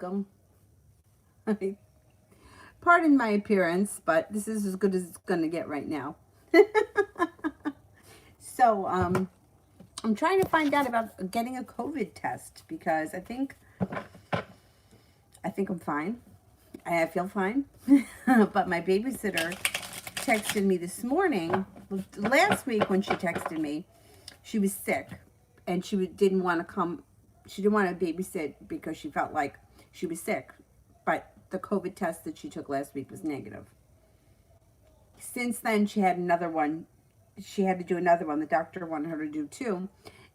welcome. Pardon my appearance, but this is as good as it's going to get right now. So, I'm trying to find out about getting a COVID test because I think I'm fine. I feel fine. But my babysitter texted me this morning. Last week when she texted me, she was sick and didn't want to come. She didn't want to babysit because she felt like she was sick. But the COVID test that she took last week was negative. Since then, she had another one. She had to do another one. The doctor wanted her to do two.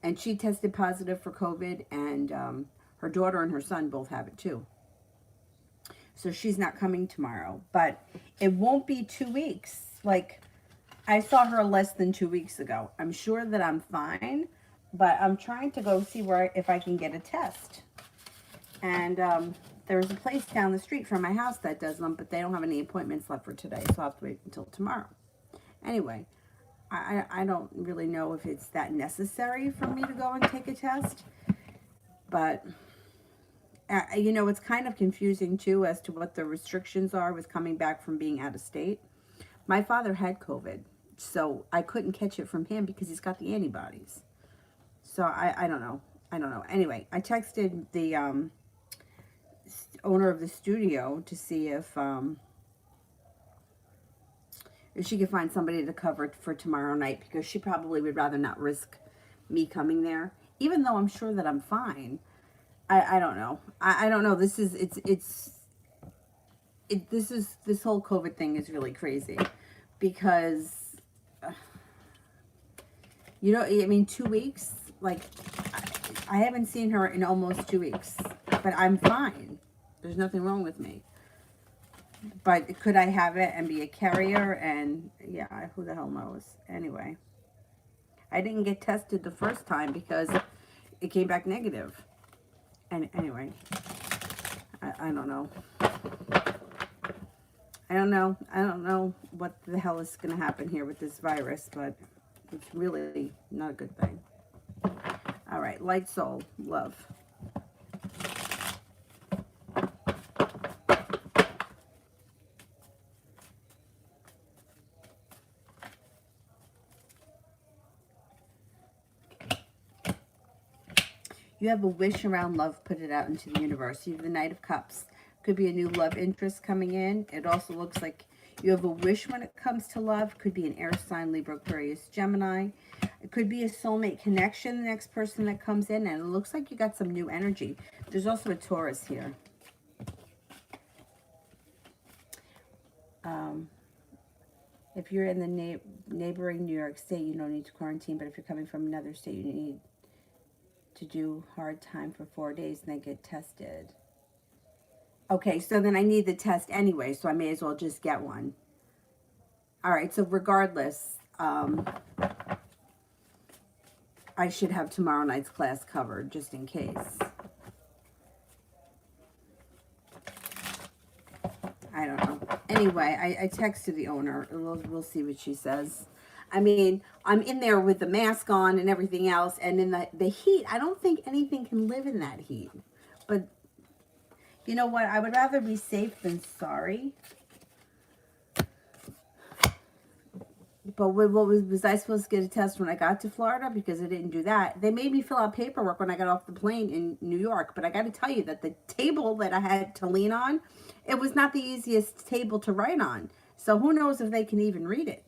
And she tested positive for COVID, and her daughter and her son both have it too. So she's not coming tomorrow. But it won't be 2 weeks. Like, I saw her less than 2 weeks ago. I'm sure that I'm fine, but I'm trying to go see if I can get a test. And there's a place down the street from my house that does them, but they don't have any appointments left for today, so I'll have to wait until tomorrow. Anyway, I don't really know if it's that necessary for me to go and take a test, but it's kind of confusing too as to what the restrictions are with coming back from being out of state. My father had COVID, so I couldn't catch it from him because he's got the antibodies. So I don't know. Anyway, I texted the owner of the studio to see if she could find somebody to cover it for tomorrow night, because she probably would rather not risk me coming there, even though I'm sure that I'm fine. I don't know. I don't know. This whole COVID thing is really crazy because, I mean, 2 weeks, like, I haven't seen her in almost 2 weeks, but I'm fine. There's nothing wrong with me. But could I have it and be a carrier? And yeah, who the hell knows? Anyway, I didn't get tested the first time because it came back negative. And anyway, I don't know. I don't know what the hell is going to happen here with this virus, but it's really not a good thing. All right, light soul, love. You have a wish around love, put it out into the universe. You have the Knight of Cups. Could be a new love interest coming in. It also looks like you have a wish when it comes to love. Could be an air sign, Libra, Aquarius, Gemini. It could be a soulmate connection, the next person that comes in. And it looks like you got some new energy. There's also a Taurus here. If you're in the neighboring New York State, you don't need to quarantine. But if you're coming from another state, you need to do hard time for 4 days and then get tested. Okay, so then I need the test anyway, so I may as well just get one. All right, so regardless, I should have tomorrow night's class covered just in case. I don't know. Anyway, I texted the owner. We'll see what she says. I mean, I'm in there with the mask on and everything else, and in the heat, I don't think anything can live in that heat. But you know what? I would rather be safe than sorry. But was I supposed to get a test when I got to Florida? Because I didn't do that. They made me fill out paperwork when I got off the plane in New York. But I got to tell you that the table that I had to lean on, it was not the easiest table to write on. So who knows if they can even read it.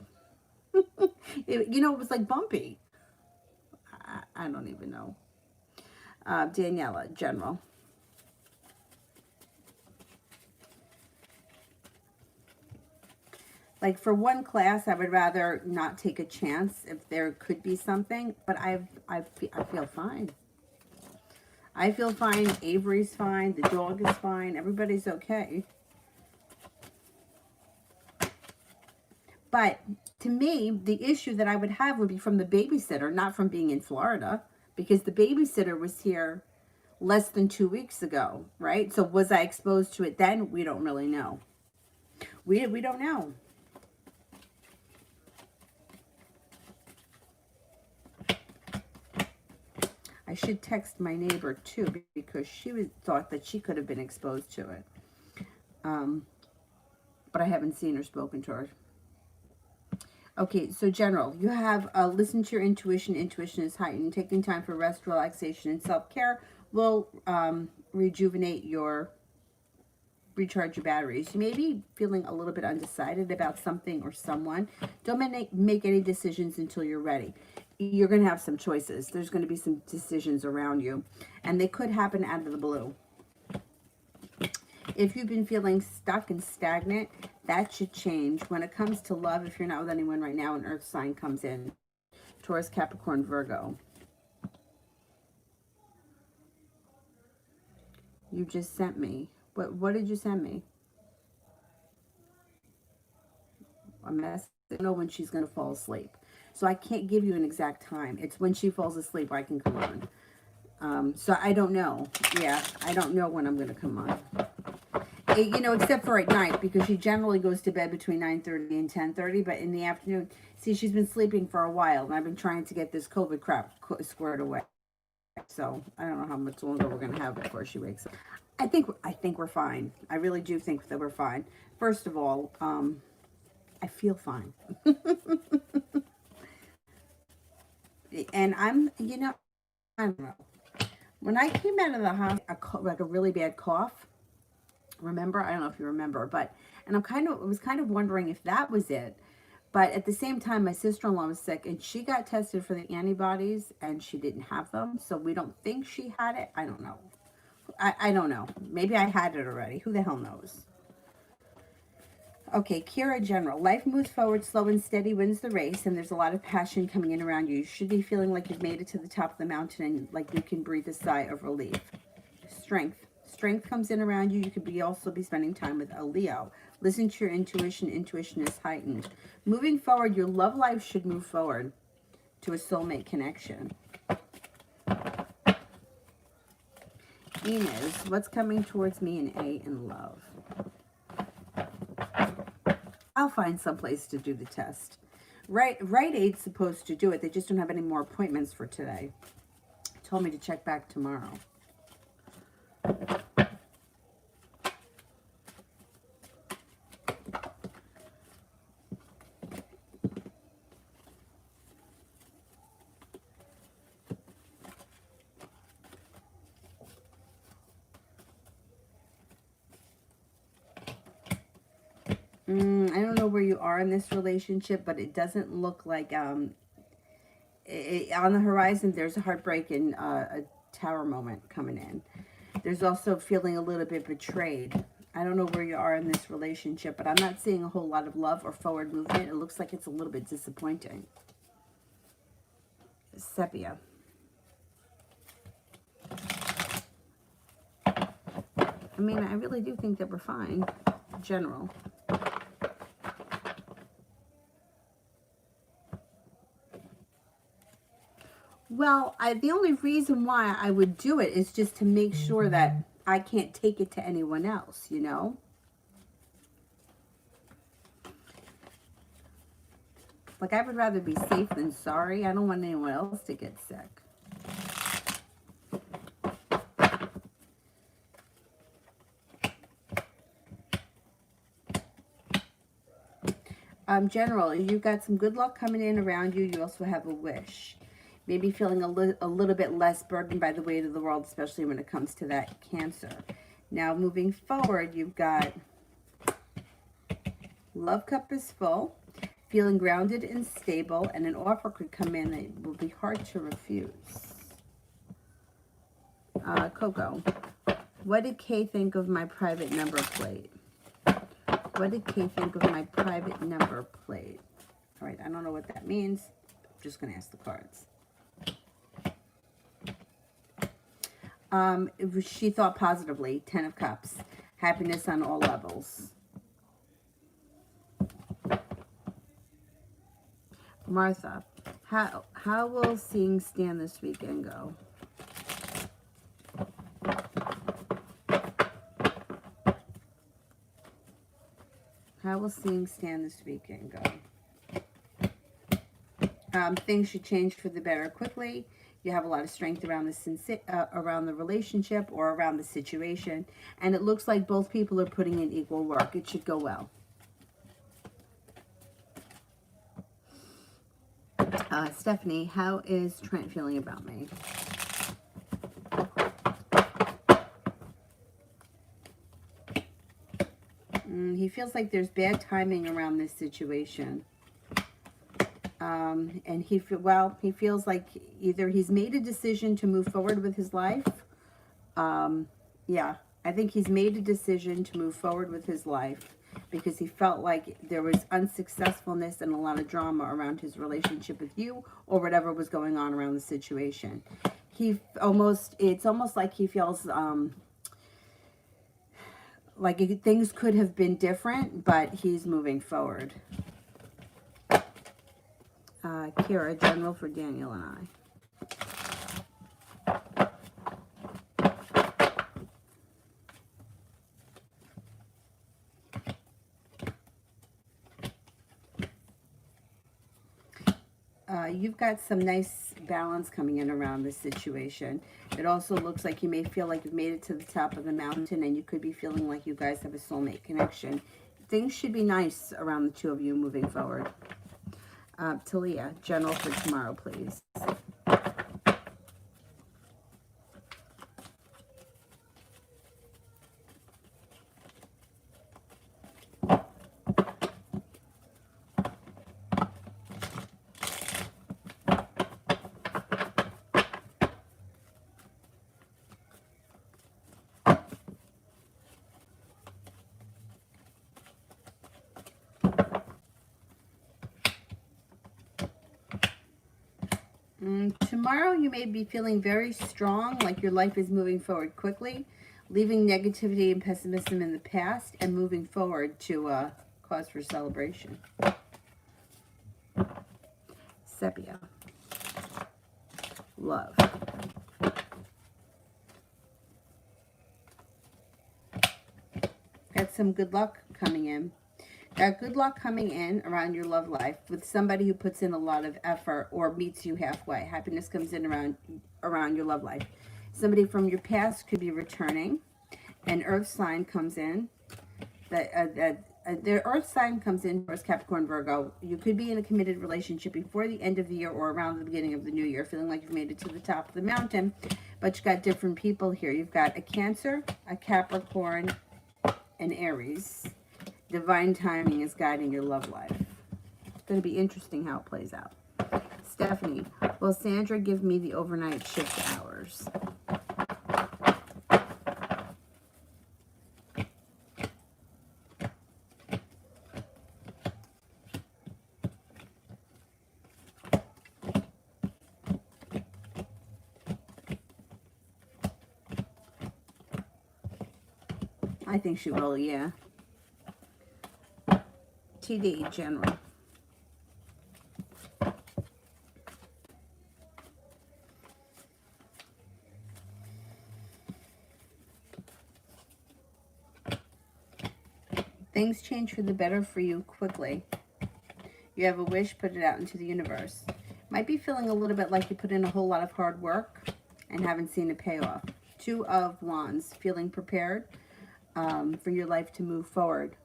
It was like bumpy. I don't even know. Daniela, General. Like for one class, I would rather not take a chance if there could be something. But I feel fine. I feel fine. Avery's fine. The dog is fine. Everybody's okay. But to me, the issue that I would have would be from the babysitter, not from being in Florida, because the babysitter was here less than 2 weeks ago, right? So was I exposed to it then? We don't really know. We don't know. I should text my neighbor too, because thought that she could have been exposed to it. But I haven't seen or spoken to her. Okay, so general, you have listen to your intuition. Intuition is heightened. Taking time for rest, relaxation, and self-care will recharge your batteries. You may be feeling a little bit undecided about something or someone. Don't make any decisions until you're ready. You're going to have some choices. There's going to be some decisions around you, and they could happen out of the blue. If you've been feeling stuck and stagnant, that should change. When it comes to love, if you're not with anyone right now, an earth sign comes in. Taurus, Capricorn, Virgo. You just sent me. What did you send me? A message. I don't know when she's going to fall asleep. So I can't give you an exact time. It's when she falls asleep I can come on. So I don't know. Yeah, I don't know when I'm going to come on. You know, except for at night, because she generally goes to bed between 9:30 and 10:30. But in the afternoon, see, she's been sleeping for a while, and I've been trying to get this COVID crap squared away. So I don't know how much longer we're going to have before she wakes up. I think we're fine. I really do think that we're fine. First of all, I feel fine. And I'm, you know, I don't know. When I came out of the hospital, like a really bad cough, remember? I don't know if you remember, but, and I was kind of wondering if that was it. But at the same time, my sister-in-law was sick, and she got tested for the antibodies, and she didn't have them. So we don't think she had it. I don't know. I don't know. Maybe I had it already. Who the hell knows? Okay, Kira General. Life moves forward, slow and steady wins the race, and there's a lot of passion coming in around you. You should be feeling like you've made it to the top of the mountain and like you can breathe a sigh of relief. Strength. Strength comes in around you. You could also be spending time with a Leo. Listen to your intuition. Intuition is heightened. Moving forward, your love life should move forward to a soulmate connection. Inez, what's coming towards me in A in love? I'll find someplace to do the test. Rite Aid's supposed to do it. They just don't have any more appointments for today. Told me to check back tomorrow. I don't know where you are in this relationship, but it doesn't look like, on the horizon, there's a heartbreak and a tower moment coming in. There's also feeling a little bit betrayed. I don't know where you are in this relationship, but I'm not seeing a whole lot of love or forward movement. It looks like it's a little bit disappointing. Sepia. I mean, I really do think that we're fine, in general. Well, the only reason why I would do it is just to make sure that I can't take it to anyone else, you know? Like, I would rather be safe than sorry. I don't want anyone else to get sick. General, you've got some good luck coming in around you. You also have a wish. Maybe feeling a little bit less burdened by the weight of the world, especially when it comes to that Cancer. Now, moving forward, you've got love cup is full, feeling grounded and stable, and an offer could come in that will be hard to refuse. Coco, what did Kay think of my private number plate? What did Kay think of my private number plate? All right, I don't know what that means. I'm just going to ask the cards. She thought positively. 10 of Cups. Happiness on all levels. Martha, how will seeing Stan this weekend go? How will seeing Stan this weekend go? Things should change for the better quickly. You have a lot of strength around around the relationship or around the situation. And it looks like both people are putting in equal work. It should go well. Stephanie, how is Trent feeling about me? He feels like there's bad timing around this situation. And he feels like either he's made a decision to move forward with his life. Yeah, I think he's made a decision to move forward with his life because he felt like there was unsuccessfulness and a lot of drama around his relationship with you or whatever was going on around the situation. It's almost like he feels like things could have been different, but he's moving forward. Kira, general for Daniel and I. You've got some nice balance coming in around this situation. It also looks like you may feel like you've made it to the top of the mountain and you could be feeling like you guys have a soulmate connection. Things should be nice around the two of you moving forward. Talia, general for tomorrow, please. Tomorrow you may be feeling very strong, like your life is moving forward quickly, leaving negativity and pessimism in the past and moving forward to cause for celebration. Sepia. Love. Got some good luck coming in. Got good luck coming in around your love life with somebody who puts in a lot of effort or meets you halfway. Happiness comes in around your love life. Somebody from your past could be returning. An earth sign comes in. The earth sign comes in for Capricorn, Virgo. You could be in a committed relationship before the end of the year or around the beginning of the new year, feeling like you've made it to the top of the mountain. But you've got different people here. You've got a Cancer, a Capricorn, and Aries. Divine timing is guiding your love life. It's going to be interesting how it plays out. Stephanie, will Sandra give me the overnight shift hours? I think she will, yeah. TD, general. Things change for the better for you quickly. You have a wish, put it out into the universe. Might be feeling a little bit like you put in a whole lot of hard work and haven't seen a payoff. Two of Wands, feeling prepared for your life to move forward.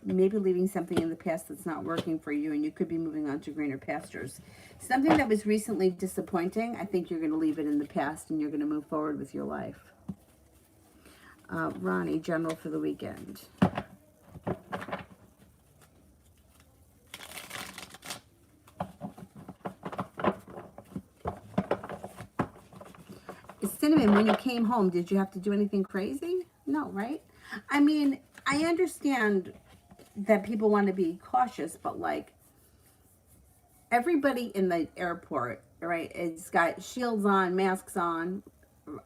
Maybe leaving something in the past that's not working for you, and you could be moving on to greener pastures. Something that was recently disappointing, I think you're going to leave it in the past and you're going to move forward with your life. Ronnie, general for the weekend. Cinnamon, when you came home, did you have to do anything crazy? No, right? I mean, I understand that people want to be cautious, but like everybody in the airport, right, it's got shields on, masks on.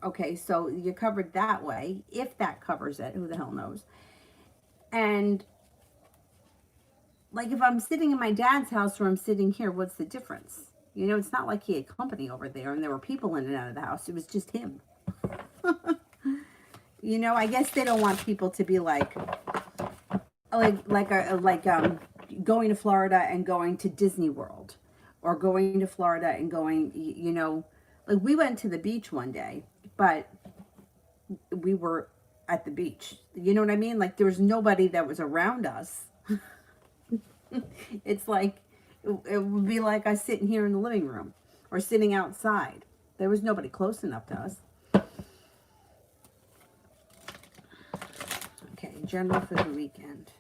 Okay, so you're covered that way. If that covers it, who the hell knows? And like if I'm sitting in my dad's house or I'm sitting here, what's the difference? You know, it's not like he had company over there and there were people in and out of the house. It was just him. You know, I guess they don't want people to be like going to Florida and going to Disney World, or going to Florida and going, you know, like we went to the beach one day, but we were at the beach. You know what I mean? Like there was nobody that was around us. It's like, it would be like us sitting here in the living room or sitting outside. There was nobody close enough to us. Okay, general for the weekend.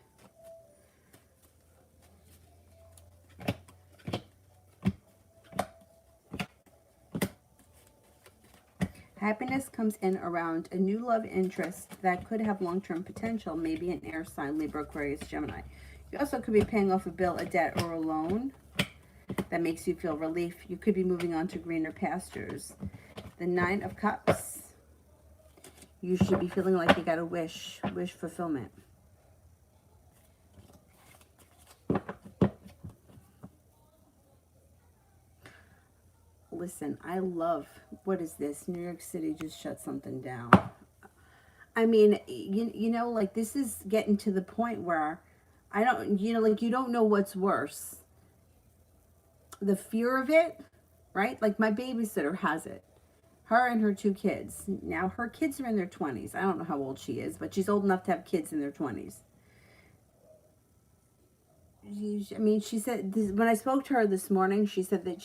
Happiness comes in around a new love interest that could have long-term potential, maybe an air sign, Libra, Aquarius, Gemini. You also could be paying off a bill, a debt, or a loan that makes you feel relief. You could be moving on to greener pastures. The Nine of Cups. You should be feeling like you got a wish fulfillment. Listen, I love, what is this? New York City just shut something down. I mean, you know, like this is getting to the point where I don't, you know, like you don't know what's worse. The fear of it, right? Like my babysitter has it. Her and her 2 kids. Now her kids are in their 20s. I don't know how old she is, but she's old enough to have kids in their 20s. I mean, she said when I spoke to her this morning, she said that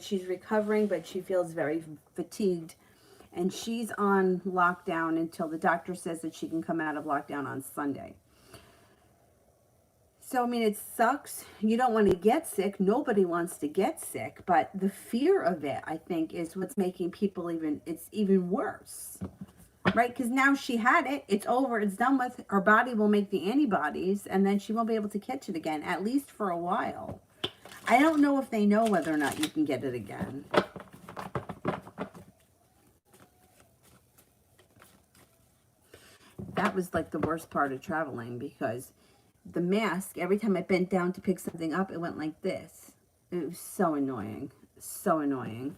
she's recovering, but she feels very fatigued, and she's on lockdown until the doctor says that she can come out of lockdown on Sunday. So I mean, it sucks. You don't want to get sick. Nobody wants to get sick, but the fear of it, I think, is what's making people it's even worse. Right? Because now she had it. It's over. It's done with. Her body will make the antibodies, and then she won't be able to catch it again, at least for a while. I don't know if they know whether or not you can get it again. That was like the worst part of traveling, because the mask, every time I bent down to pick something up, it went like this. It was so annoying. So annoying.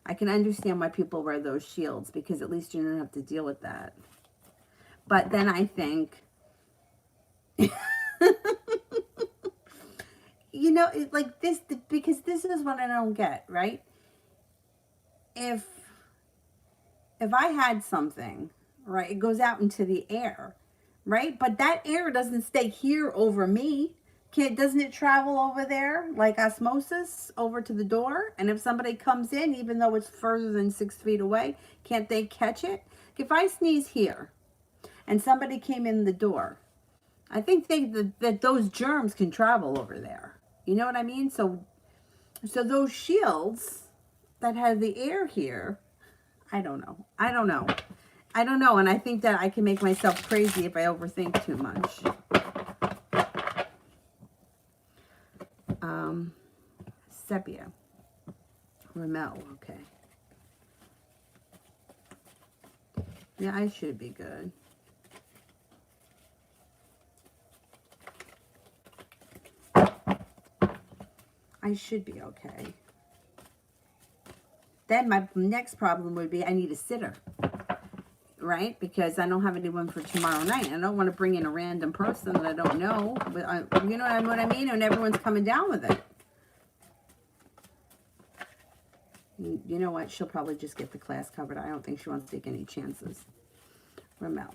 I can understand why people wear those shields, because at least you don't have to deal with that. But then I think, you know, like this, because this is what I don't get, right? If I had something, right, it goes out into the air, right? But that air doesn't stay here over me. Doesn't it travel over there like osmosis over to the door? And if somebody comes in, even though it's further than 6 feet away, can't they catch it? If I sneeze here and somebody came in the door, I think that those germs can travel over there. You know what I mean? So those shields that have the air here, I don't know. And I think that I can make myself crazy if I overthink too much. Sepia. Ramel, okay. Yeah, I should be good. I should be okay. Then my next problem would be I need a sitter, right? Because I don't have anyone for tomorrow night. I don't want to bring in a random person that I don't know. But you know what I mean? And everyone's coming down with it. You know what? She'll probably just get the class covered. I don't think she wants to take any chances. Ramel.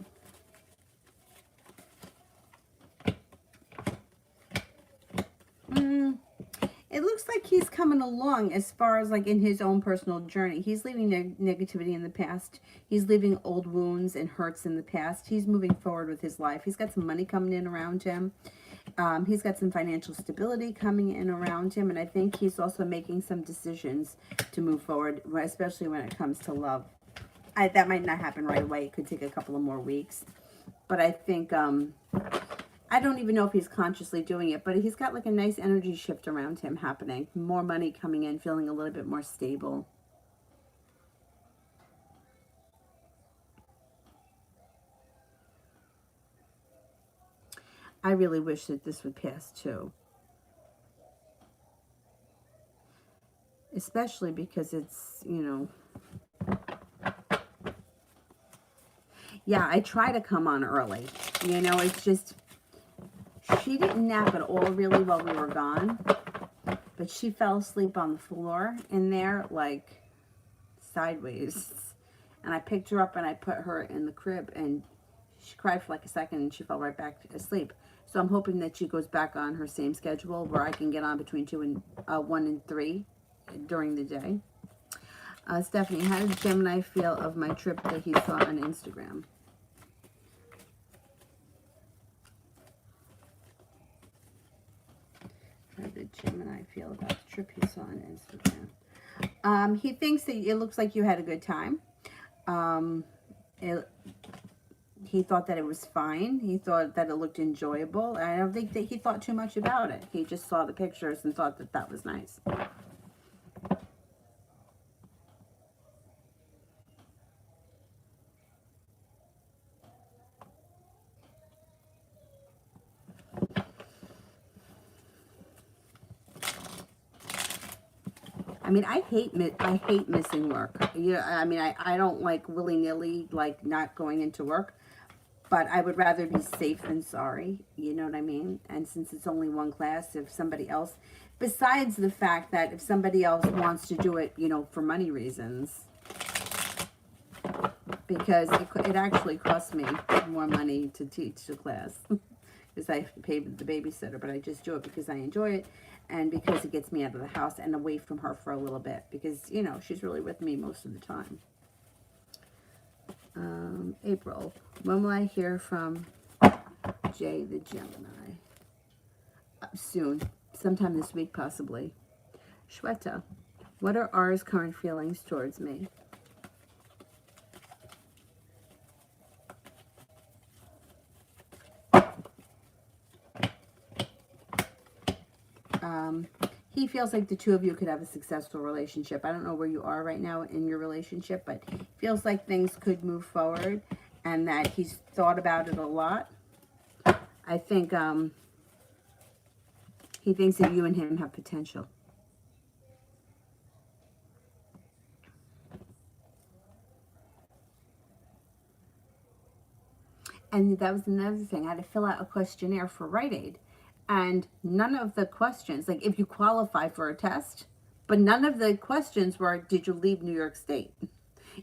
It looks like he's coming along as far as like in his own personal journey. He's leaving negativity in the past. He's leaving old wounds and hurts in the past. He's moving forward with his life. He's got some money coming in around him. He's got some financial stability coming in around him. And I think he's also making some decisions to move forward, especially when it comes to love. That might not happen right away. It could take a couple of more weeks. But I think, I don't even know if he's consciously doing it, but he's got like a nice energy shift around him happening. More money coming in, feeling a little bit more stable. I really wish that this would pass too. Especially because it's, you know... Yeah, I try to come on early. You know, it's just... She didn't nap at all really while we were gone. but she fell asleep on the floor in there, like sideways. And I picked her up and I put her in the crib, and she cried for like a second and she fell right back asleep. So I'm hoping that she goes back on her same schedule where I can get on between 1 and 3 during the day. Stephanie, how did Gemini feel of my trip that he saw on Instagram? How did Gemini feel about the trip he saw on Instagram? He thinks that it looks like you had a good time. He thought that it was fine. He thought that it looked enjoyable. I don't think that he thought too much about it. He just saw the pictures and thought that that was nice. I mean, I hate missing work. I mean, I don't like willy-nilly, like, not going into work. But I would rather be safe than sorry. You know what I mean? And since it's only one class, if somebody else... Besides the fact that if somebody else wants to do it, you know, for money reasons. Because it actually costs me more money to teach the class. Because I have to pay the babysitter. But I just do it because I enjoy it. And because it gets me out of the house and away from her for a little bit. Because, you know, she's really with me most of the time. April. When will I hear from Jay the Gemini? Soon. Sometime this week, possibly. Shweta. What are R's current feelings towards me? He feels like the two of you could have a successful relationship. I don't know where you are right now in your relationship, but feels like things could move forward and that he's thought about it a lot. I think he thinks that you and him have potential. And that was another thing. I had to fill out a questionnaire for Rite Aid. And none of the questions, like if you qualify for a test, but none of the questions were, did you leave New York State?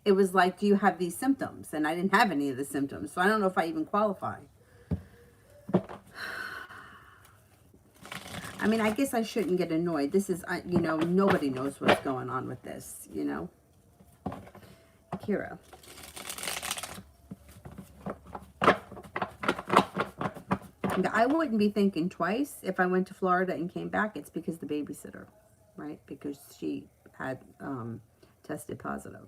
It was like, do you have these symptoms? And I didn't have any of the symptoms. So I don't know if I even qualify. I mean, I guess I shouldn't get annoyed. This is, you know, nobody knows what's going on with this, you know. Kira. I wouldn't be thinking twice if I went to Florida and came back. It's because the babysitter, right? Because she had tested positive.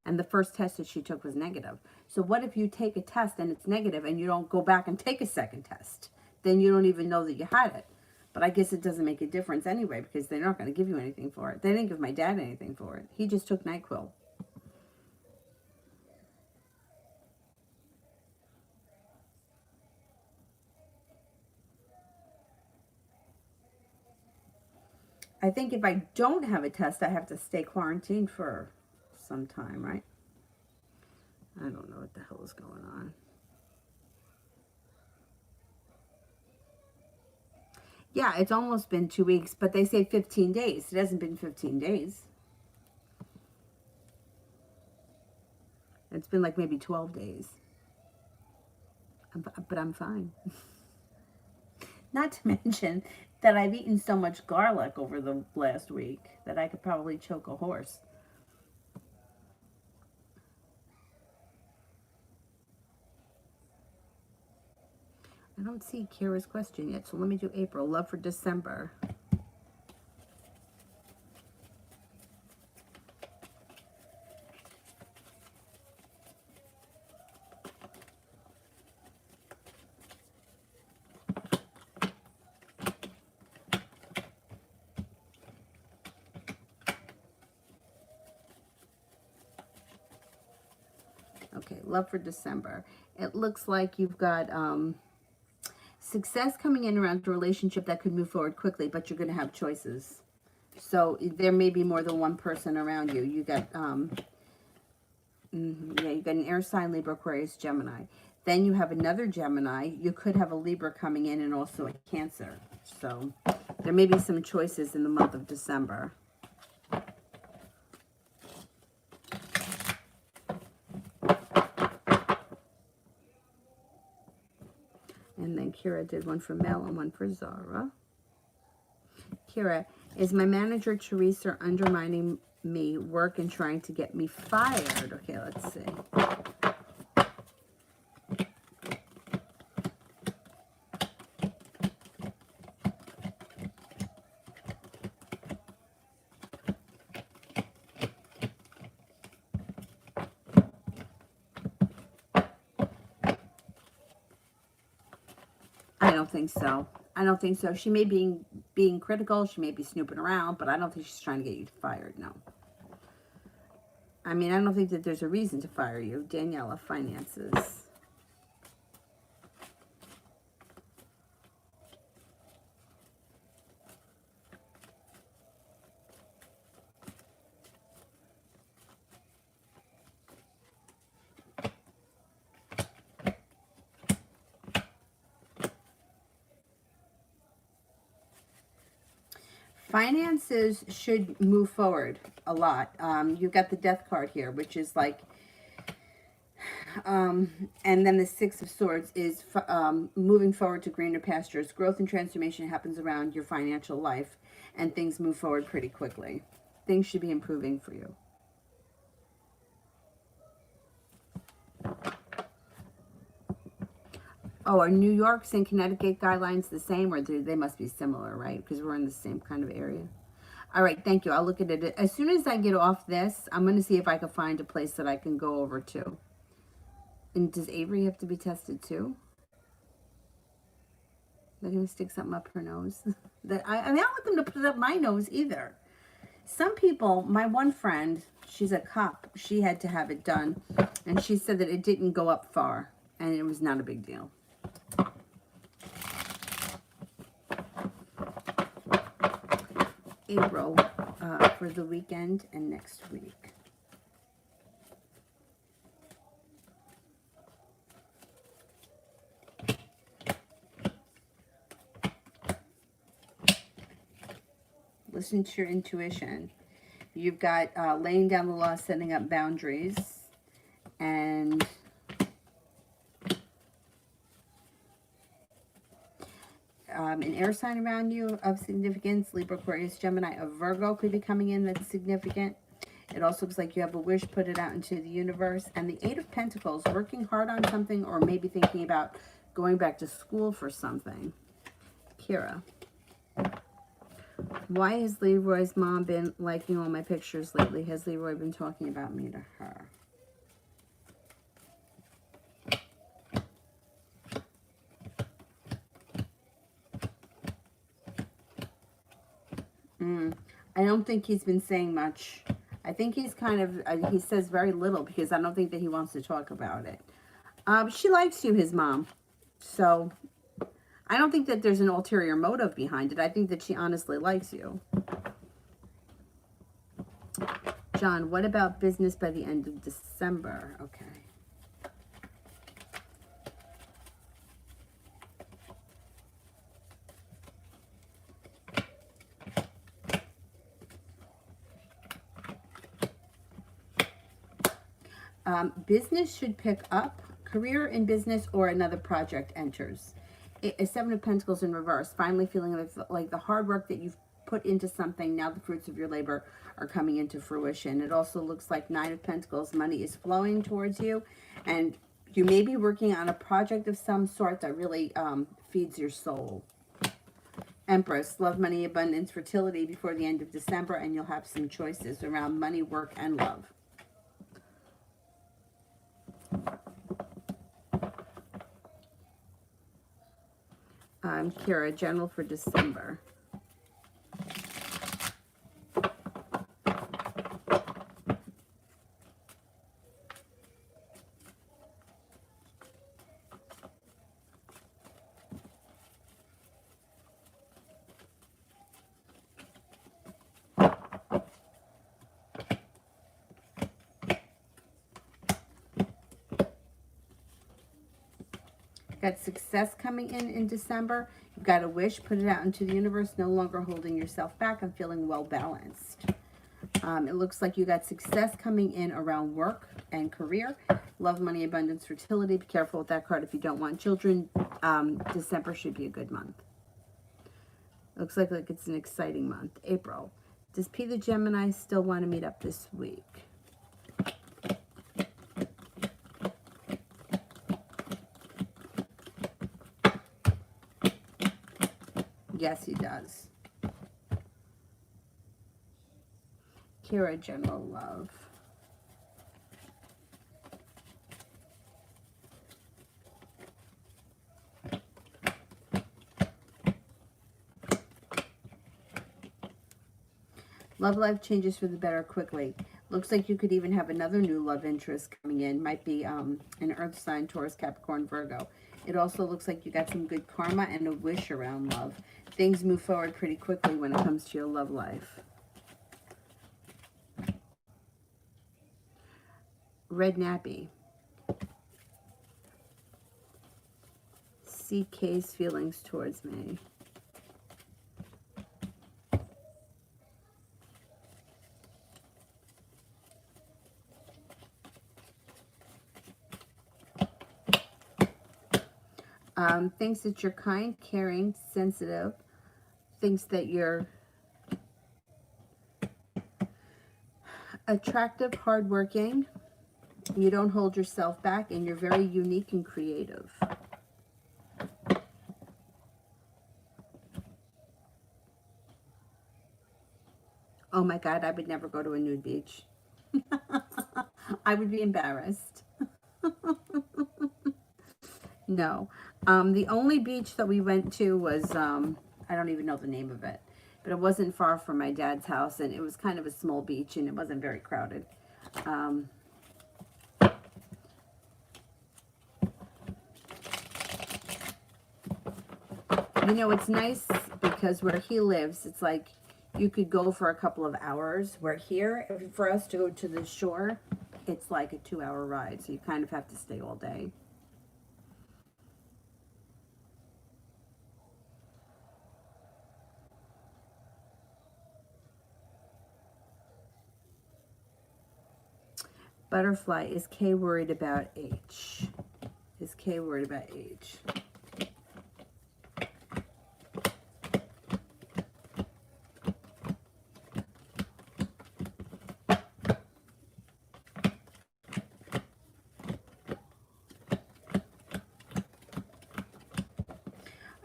And the first test that she took was negative. So what if you take a test and it's negative and you don't go back and take a second test? Then you don't even know that you had it. But I guess it doesn't make a difference anyway because they're not going to give you anything for it. They didn't give my dad anything for it. He just took NyQuil. I think if I don't have a test, I have to stay quarantined for some time, right? I don't know what the hell is going on. Yeah, it's almost been 2 weeks, but they say 15 days. It hasn't been 15 days. It's been like maybe 12 days. But I'm fine. Not to mention that I've eaten so much garlic over the last week that I could probably choke a horse. I don't see Kira's question yet, so let me do April. Love for December. Okay, love for December. It looks like you've got success coming in around a relationship that could move forward quickly, but you're going to have choices. So there may be more than one person around you. You got, yeah, you got an air sign, Libra, Aquarius, Gemini. Then you have another Gemini. You could have a Libra coming in and also a Cancer. So There may be some choices in the month of December. And then Kira did one for Mel and one for Zara. Kira, is my manager Teresa undermining me work and trying to get me fired? Okay, let's see. I don't think so. I don't think so. She may be being critical. She may be snooping around, but I don't think she's trying to get you fired. No. I mean, I don't think that there's a reason to fire you. Daniela, finances. Finances should move forward a lot. You've got the death card here, which is like, and then the Six of Swords is moving forward to greener pastures. Growth and transformation happens around your financial life, and things move forward pretty quickly. Things should be improving for you. Oh, are New York's and Connecticut guidelines the same, or they must be similar, right? Because we're in the same kind of area. All right, thank you. I'll look at it. As soon as I get off this, I'm going to see if I can find a place that I can go over to. And does Avery have to be tested too? They're going to stick something up her nose. I don't want them to put it up my nose either. Some people, my one friend, she's a cop. She had to have it done. And she said that it didn't go up far. And it was not a big deal. April for the weekend and next week. Listen to your intuition. You've got laying down the law, setting up boundaries, and an air sign around you of significance. Libra, Aquarius, Gemini, a Virgo could be coming in that's significant. It also looks like you have a wish, put it out into the universe. And the Eight of Pentacles, working hard on something or maybe thinking about going back to school for something. Kira. Why has Leroy's mom been liking all my pictures lately? Has Leroy been talking about me to her? I don't think he's been saying much. I think he's kind of, he says very little because I don't think that he wants to talk about it. She likes you, his mom. So I don't think that there's an ulterior motive behind it. I think that she honestly likes you. John, what about business by the end of December? Okay. Business should pick up. Career in business or another project enters. A Seven of Pentacles in reverse. Finally feeling like the hard work that you've put into something, now the fruits of your labor are coming into fruition. It also looks like Nine of Pentacles. Money is flowing towards you. And you may be working on a project of some sort that really feeds your soul. Empress, love, money, abundance, fertility before the end of December. And you'll have some choices around money, work, and love. Kira, general for December. Got success coming in December. You've got a wish, put it out into the universe, no longer holding yourself back. I'm feeling well balanced. It looks like you got success coming in around work and career. Love, money, abundance, fertility. Be careful with that card if you don't want children. December should be a good month. Looks like it's an exciting month. April. Does P the Gemini still want to meet up this week? Yes, he does. Kira, general love. Love life changes for the better quickly. Looks like you could even have another new love interest coming in. Might be an earth sign, Taurus, Capricorn, Virgo. It also looks like you got some good karma and a wish around love. Things move forward pretty quickly when it comes to your love life. Red Nappy. CK's feelings towards me. Thinks that you're kind, caring, sensitive. Thinks that you're attractive, hardworking. You don't hold yourself back, and you're very unique and creative. Oh my God, I would never go to a nude beach. I would be embarrassed. No. The only beach that we went to was, I don't even know the name of it, but it wasn't far from my dad's house, and it was kind of a small beach, and it wasn't very crowded. You know, it's nice because where he lives, it's like you could go for a couple of hours. Where here, for us to go to the shore, it's like a 2-hour ride, so you kind of have to stay all day. Butterfly, is K worried about H? Is K worried about H?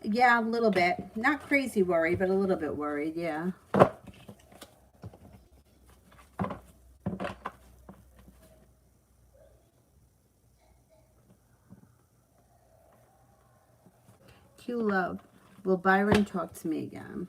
Yeah, a little bit. Not crazy worried, but a little bit worried, yeah. Q love. Will Byron talk to me again?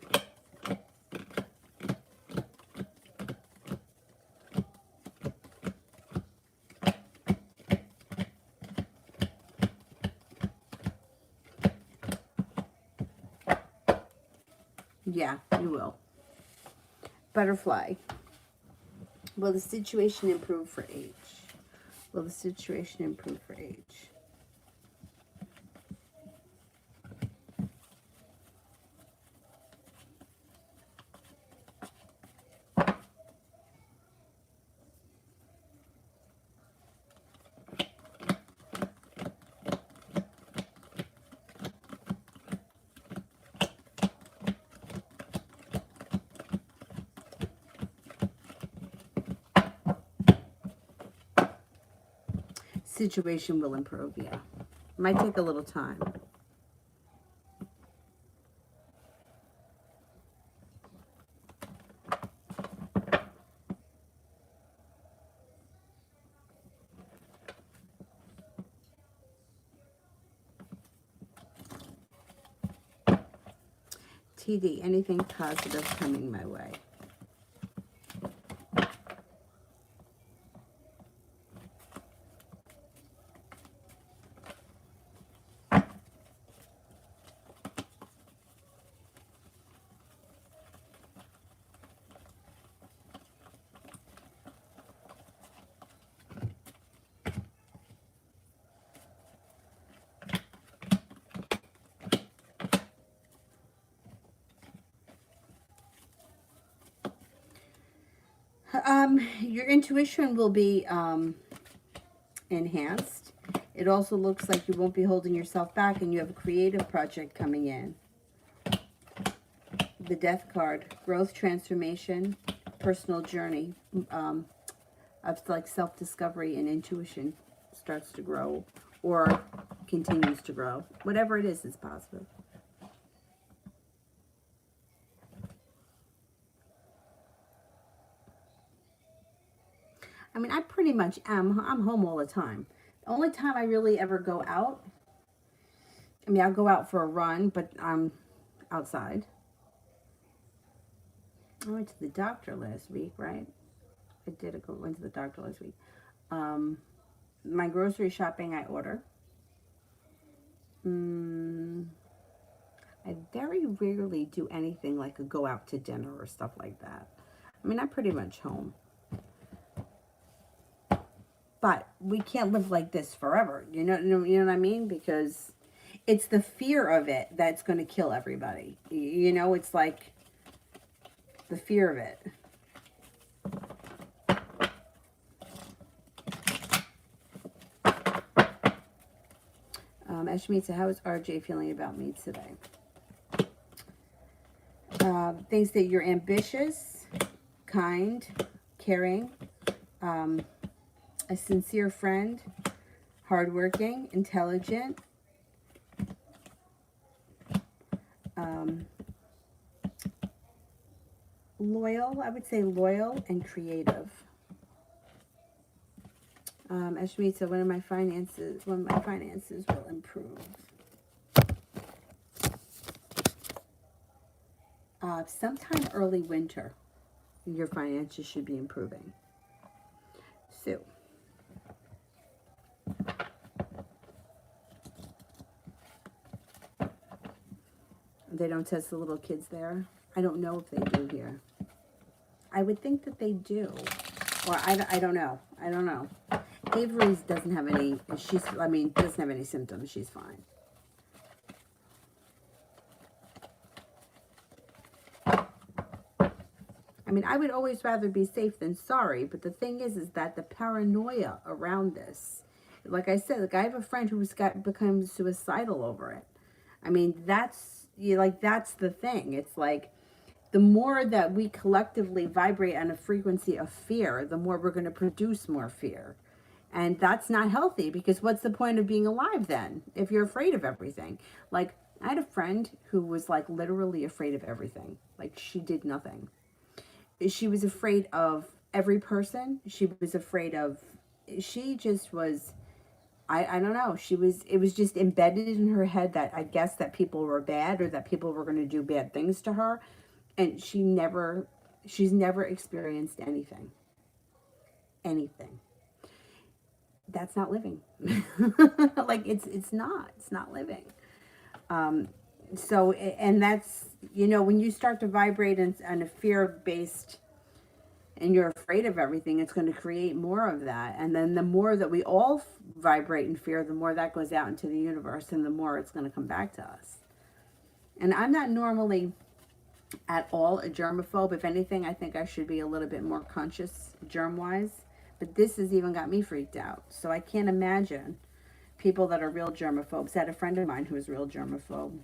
Yeah, you will. Butterfly. Will the situation improve for H? Will the situation improve for H? Situation will improve, yeah. Might take a little time. TD, anything positive coming my way? Your intuition will be enhanced. It also looks like you won't be holding yourself back, and you have a creative project coming in. The Death card, growth, transformation, personal journey of like self-discovery and intuition starts to grow or continues to grow. Whatever it is positive. I mean, I pretty much am. I'm home all the time. The only time I really ever go out, I mean, I'll go out for a run, but I'm outside. I went to the doctor last week, right? Went to the doctor last week. My grocery shopping I order. I very rarely do anything like a go out to dinner or stuff like that. I mean, I'm pretty much home. But we can't live like this forever. You know what I mean? Because it's the fear of it that's going to kill everybody. You know, it's like the fear of it. Ashmita, how is RJ feeling about me today? Thinks that you're ambitious, kind, caring, a sincere friend, hardworking, intelligent, loyal. I would say loyal and creative. Ashmita, when my finances will improve. Sometime early winter, your finances should be improving. Sue. They don't test the little kids there. I don't know if they do here. I would think that they do. Or I don't know. I don't know. Avery's doesn't have any, doesn't have any symptoms. She's fine. I mean, I would always rather be safe than sorry, but the thing is that the paranoia around this, like I said, like I have a friend who's become suicidal over it. I mean, that's the thing. It's like the more that we collectively vibrate on a frequency of fear, the more we're going to produce more fear. And that's not healthy, because what's the point of being alive then if you're afraid of everything? Like, I had a friend who was like literally afraid of everything. Like, she did nothing. She was afraid of every person. She just was, I don't know. It was just embedded in her head that I guess that people were bad, or that people were going to do bad things to her. And she's never experienced anything. Anything. That's not living. Like, it's not living. So, and that's, when you start to vibrate on a fear-based, and you're afraid of everything, it's going to create more of that. And then the more that we all vibrate in fear, the more that goes out into the universe, and the more it's going to come back to us. And I'm not normally at all a germaphobe. If anything, I think I should be a little bit more conscious germ-wise. But this has even got me freaked out. So I can't imagine people that are real germaphobes. I had a friend of mine who was real germaphobe.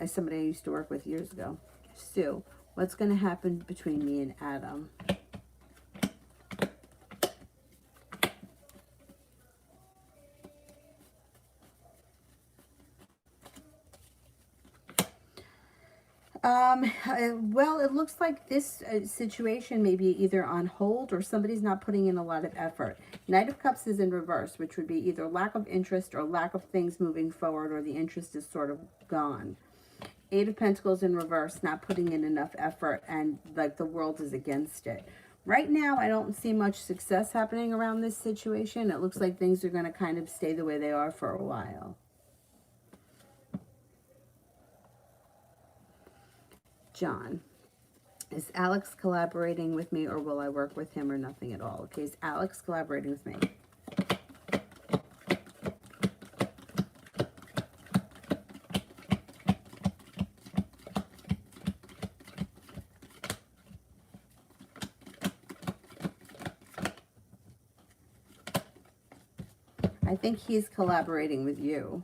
As somebody I used to work with years ago. Sue, what's going to happen between me and Adam? Well, it looks like this situation may be either on hold, or somebody's not putting in a lot of effort. Knight of Cups is in reverse, which would be either lack of interest or lack of things moving forward, or the interest is sort of gone. Eight of Pentacles in reverse, not putting in enough effort, and like the world is against it. Right now, I don't see much success happening around this situation. It looks like things are going to kind of stay the way they are for a while. John, is Alex collaborating with me, or will I work with him, or nothing at all? Okay, is Alex collaborating with me? I think he's collaborating with you.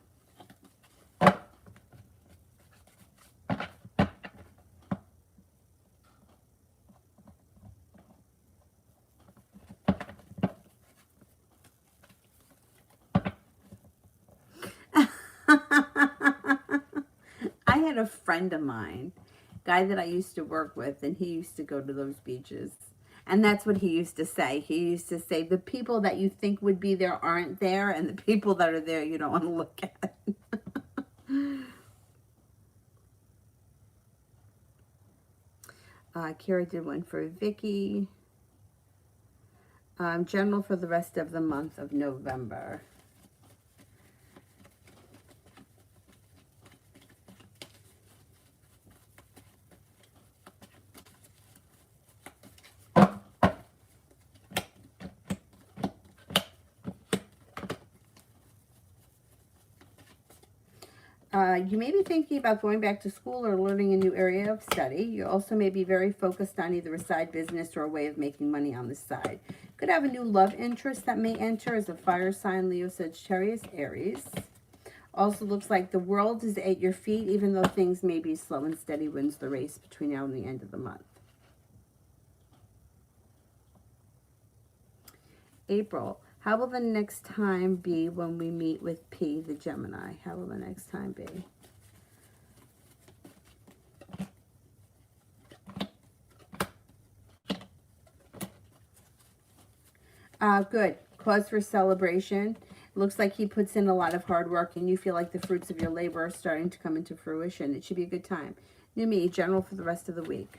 I had a friend of mine, guy that I used to work with, and he used to go to those beaches. And that's what he used to say. He used to say, the people that you think would be there aren't there, and the people that are there you don't want to look at. Kara did one for Vicky. General for the rest of the month of November. You may be thinking about going back to school or learning a new area of study. You also may be very focused on either a side business or a way of making money on the side. Could have a new love interest that may enter as a fire sign, Leo, Sagittarius, Aries. Also looks like the world is at your feet, even though things may be slow and steady wins the race between now and the end of the month. April. How will the next time be when we meet with P, the Gemini? How will the next time be? Good. Cause for celebration. Looks like he puts in a lot of hard work and you feel like the fruits of your labor are starting to come into fruition. It should be a good time. New me, general for the rest of the week.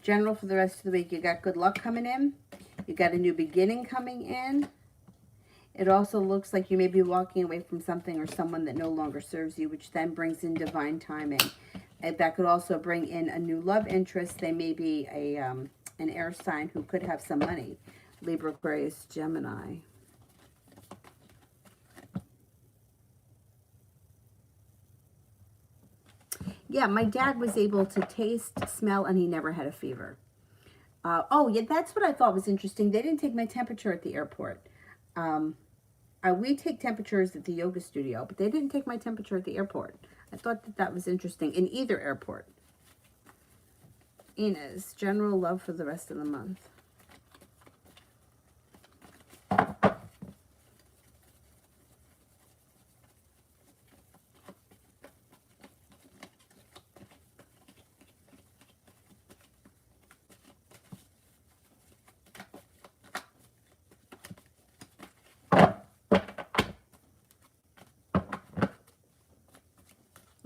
General for the rest of the week. You got good luck coming in. You got a new beginning coming in. It also looks like you may be walking away from something or someone that no longer serves you, which then brings in divine timing. And that could also bring in a new love interest. They may be an air sign who could have some money. Libra, Aquarius, Gemini. Yeah, my dad was able to taste, smell, and he never had a fever. Oh, yeah, that's what I thought was interesting. They didn't take my temperature at the airport. We take temperatures at the yoga studio, but they didn't take my temperature at the airport. I thought that that was interesting in either airport. Inez, general love for the rest of the month.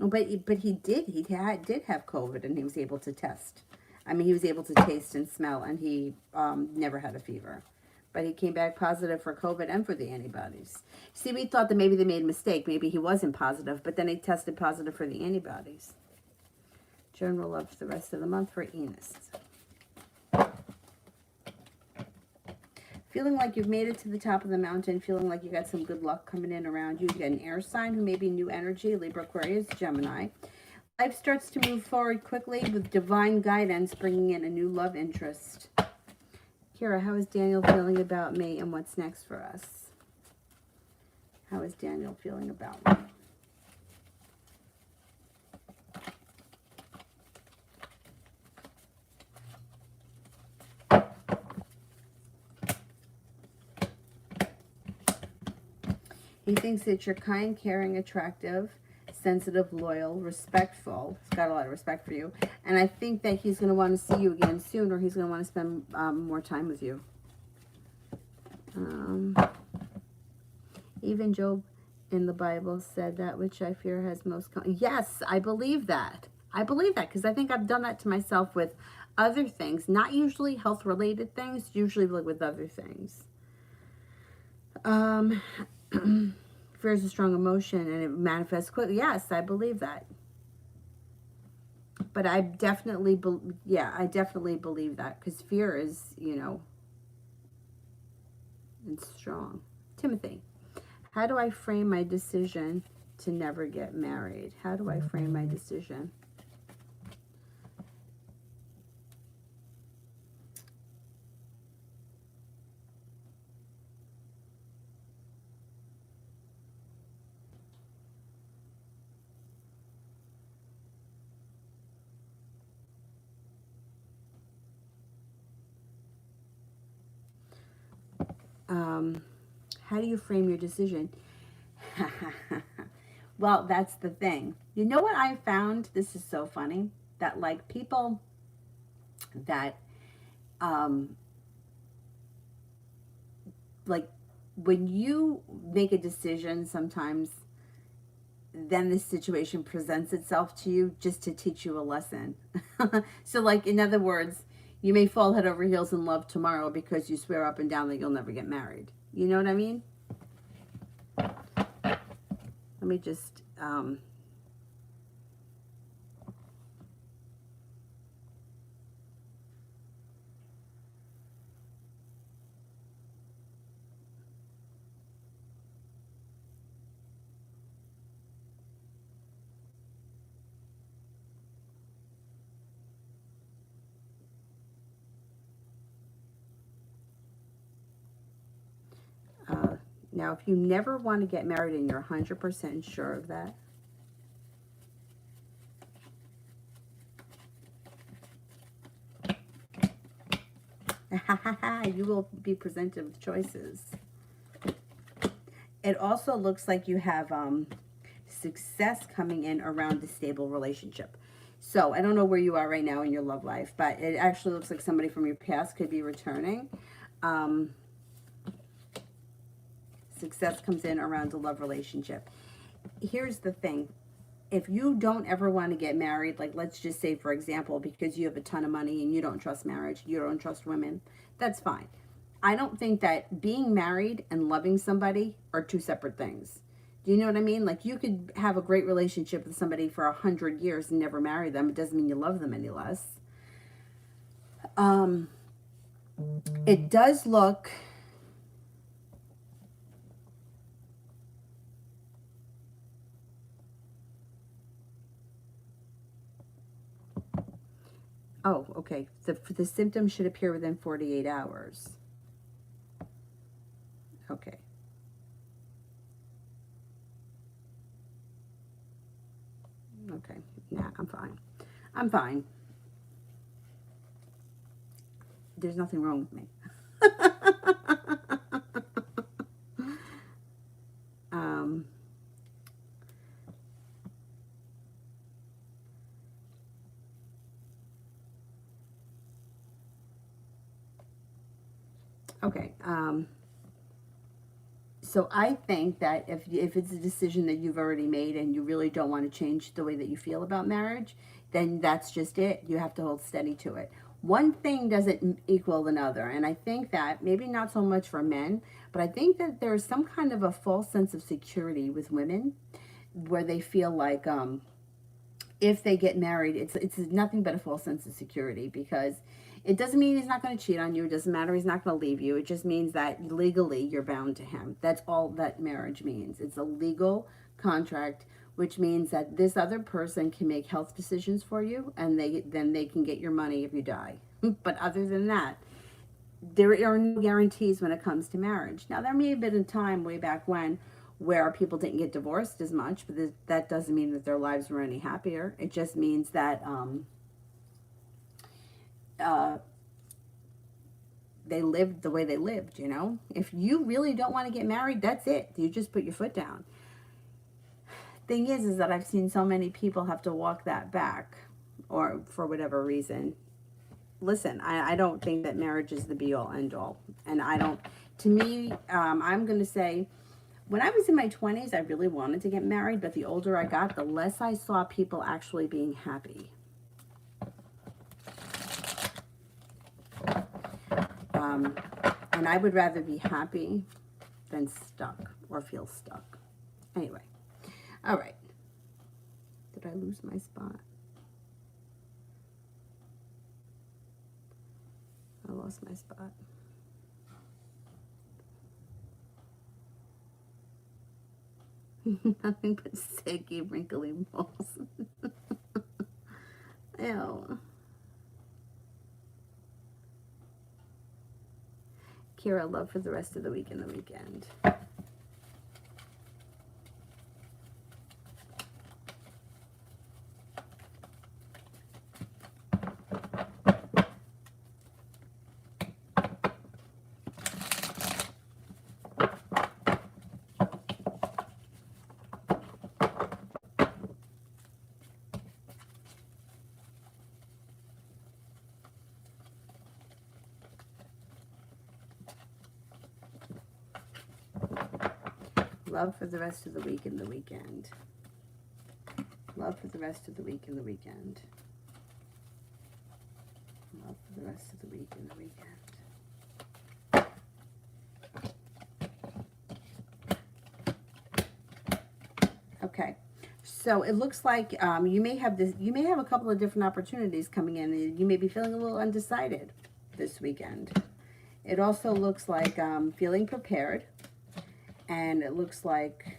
But he did have COVID and he was able to test. I mean, he was able to taste and smell, and he never had a fever. But he came back positive for COVID and for the antibodies. See, we thought that maybe they made a mistake. Maybe he wasn't positive, but then he tested positive for the antibodies. General love for the rest of the month for Enos. Feeling like you've made it to the top of the mountain, feeling like you got some good luck coming in around you. You get an air sign who may be new energy, Libra, Aquarius, Gemini. Life starts to move forward quickly with divine guidance, bringing in a new love interest. Kira, how is Daniel feeling about me and what's next for us? How is Daniel feeling about me? He thinks that you're kind, caring, attractive, sensitive, loyal, respectful. He's got a lot of respect for you. And I think that he's going to want to see you again soon, or he's going to want to spend more time with you. Even Job in the Bible said that which I fear has most... Yes, I believe that. I believe that because I think I've done that to myself with other things, not usually health related things, usually like with other things. Fear is a strong emotion and it manifests quickly. Yes, I believe that. But I definitely, I definitely believe that because fear is, it's strong. Timothy, how do I frame my decision to never get married? How do I frame my decision? How do you frame your decision? Well, that's the thing. You know what I found? This is so funny that like people that um like when you make a decision sometimes then the situation presents itself to you just to teach you a lesson. So like in other words, you may fall head over heels in love tomorrow because you swear up and down that you'll never get married. You know what I mean? Let me just now, if you never want to get married and you're 100% sure of that, you will be presented with choices. It also looks like you have success coming in around a stable relationship. So I don't know where you are right now in your love life, but it actually looks like somebody from your past could be returning. Success comes in around a love relationship. Here's the thing. If you don't ever want to get married, like let's just say, for example, because you have a ton of money and you don't trust marriage, you don't trust women, that's fine. I don't think that being married and loving somebody are two separate things. Do you know what I mean? Like you could have a great relationship with somebody for 100 years and never marry them. It doesn't mean you love them any less. It does look oh, okay. The symptoms should appear within 48 hours. Okay. Okay. Nah, I'm fine. I'm fine. There's nothing wrong with me. um, okay. So I think that if it's a decision that you've already made and you really don't want to change the way that you feel about marriage, then that's just it. You have to hold steady to it. One thing doesn't equal another. And I think that maybe not so much for men, but I think that there's some kind of a false sense of security with women where they feel like if they get married, it's nothing but a false sense of security because it doesn't mean he's not going to cheat on you. It doesn't matter he's not going to leave you. It just means that legally you're bound to him. That's all that marriage means. It's a legal contract, which means that this other person can make health decisions for you, and they can get your money if you die. But other than that, there are no guarantees when it comes to marriage. Now, there may have been a time way back when where people didn't get divorced as much, but that doesn't mean that their lives were any happier. It just means that uh, they lived the way they lived, you know? If you really don't want to get married, that's it. You just put your foot down. Thing is that I've seen so many people have to walk that back or for whatever reason. Listen, I don't think that marriage is the be all end all. And I don't, to me, I'm going to say, when I was in my 20s, I really wanted to get married, but the older I got, the less I saw people actually being happy. And I would rather be happy than stuck or feel stuck. Anyway, all right. Did I lose my spot? I lost my spot. Nothing but sticky, wrinkly balls. Ew. Kira, love for the rest of the week and the weekend. Love for the rest of the week and the weekend. Love for the rest of the week and the weekend. Love for the rest of the week and the weekend. Okay, so it looks like you may have this. You may have a couple of different opportunities coming in. You may be feeling a little undecided this weekend. It also looks like feeling prepared. And it looks like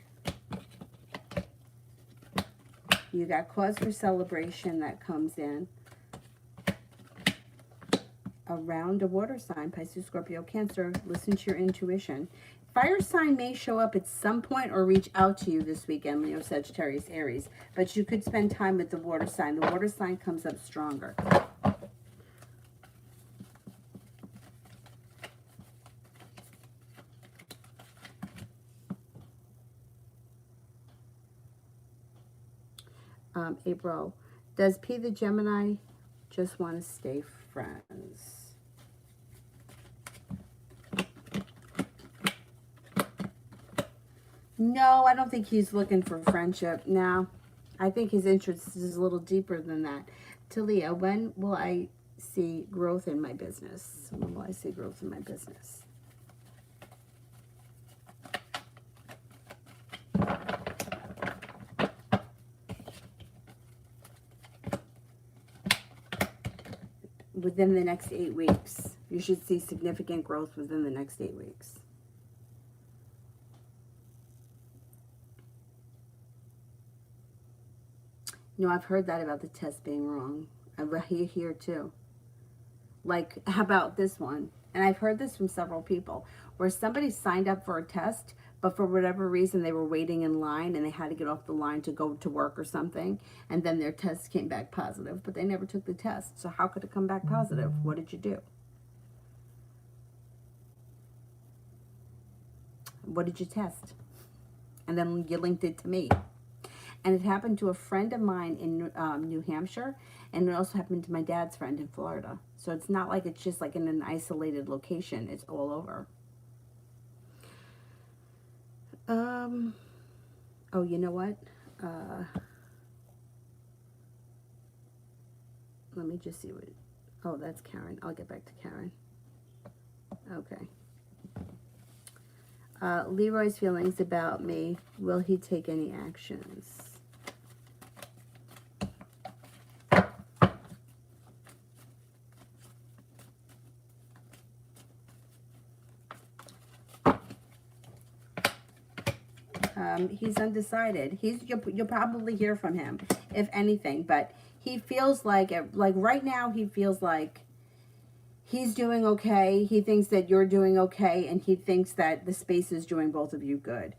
you got cause for celebration that comes in around a water sign, Pisces, Scorpio, Cancer. Listen to your intuition. Fire sign may show up at some point or reach out to you this weekend, Leo, Sagittarius, Aries. But you could spend time with the water sign. The water sign comes up stronger. April, does P the Gemini just want to stay friends? No, I don't think he's looking for friendship. No, I think his interest is a little deeper than that. Talia, when will I see growth in my business? When will I see growth in my business? Within the next 8 weeks. You should see significant growth within the next 8 weeks. You know, I've heard that about the test being wrong. I hear here too. Like, how about this one? And I've heard this from several people, where somebody signed up for a test, but for whatever reason they were waiting in line and they had to get off the line to go to work or something, and then their test came back positive, but they never took the test. So how could it come back positive? What did you do? What did you test? And then you linked it to me. And it happened to a friend of mine in New Hampshire, and it also happened to my dad's friend in Florida. So it's not like it's just like in an isolated location. It's all over. Oh, you know what? Let me just see what... Oh, that's Karen. I'll get back to Karen. Okay. Leroy's feelings about me. Will he take any actions? He's undecided. You'll probably hear from him, if anything. But he feels like right now he feels like he's doing okay. He thinks that you're doing okay, and he thinks that the space is doing both of you good.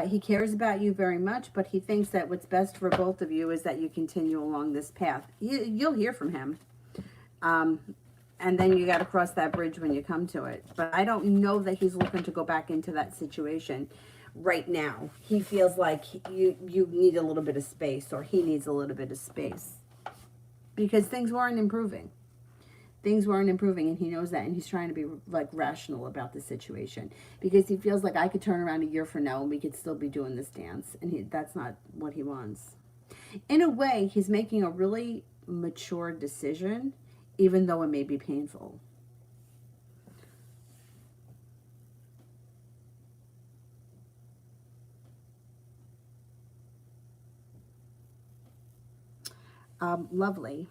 He cares about you very much, but he thinks that what's best for both of you is that you continue along this path. You'll hear from him. And then you got to cross that bridge when you come to it. But I don't know that he's looking to go back into that situation right now. He feels like you need a little bit of space, or he needs a little bit of space, because things weren't improving. Things weren't improving, and he knows that, and he's trying to be like rational about the situation, because he feels like I could turn around a year from now and we could still be doing this dance, and that's not what he wants. In a way, he's making a really mature decision, even though it may be painful. Lovely.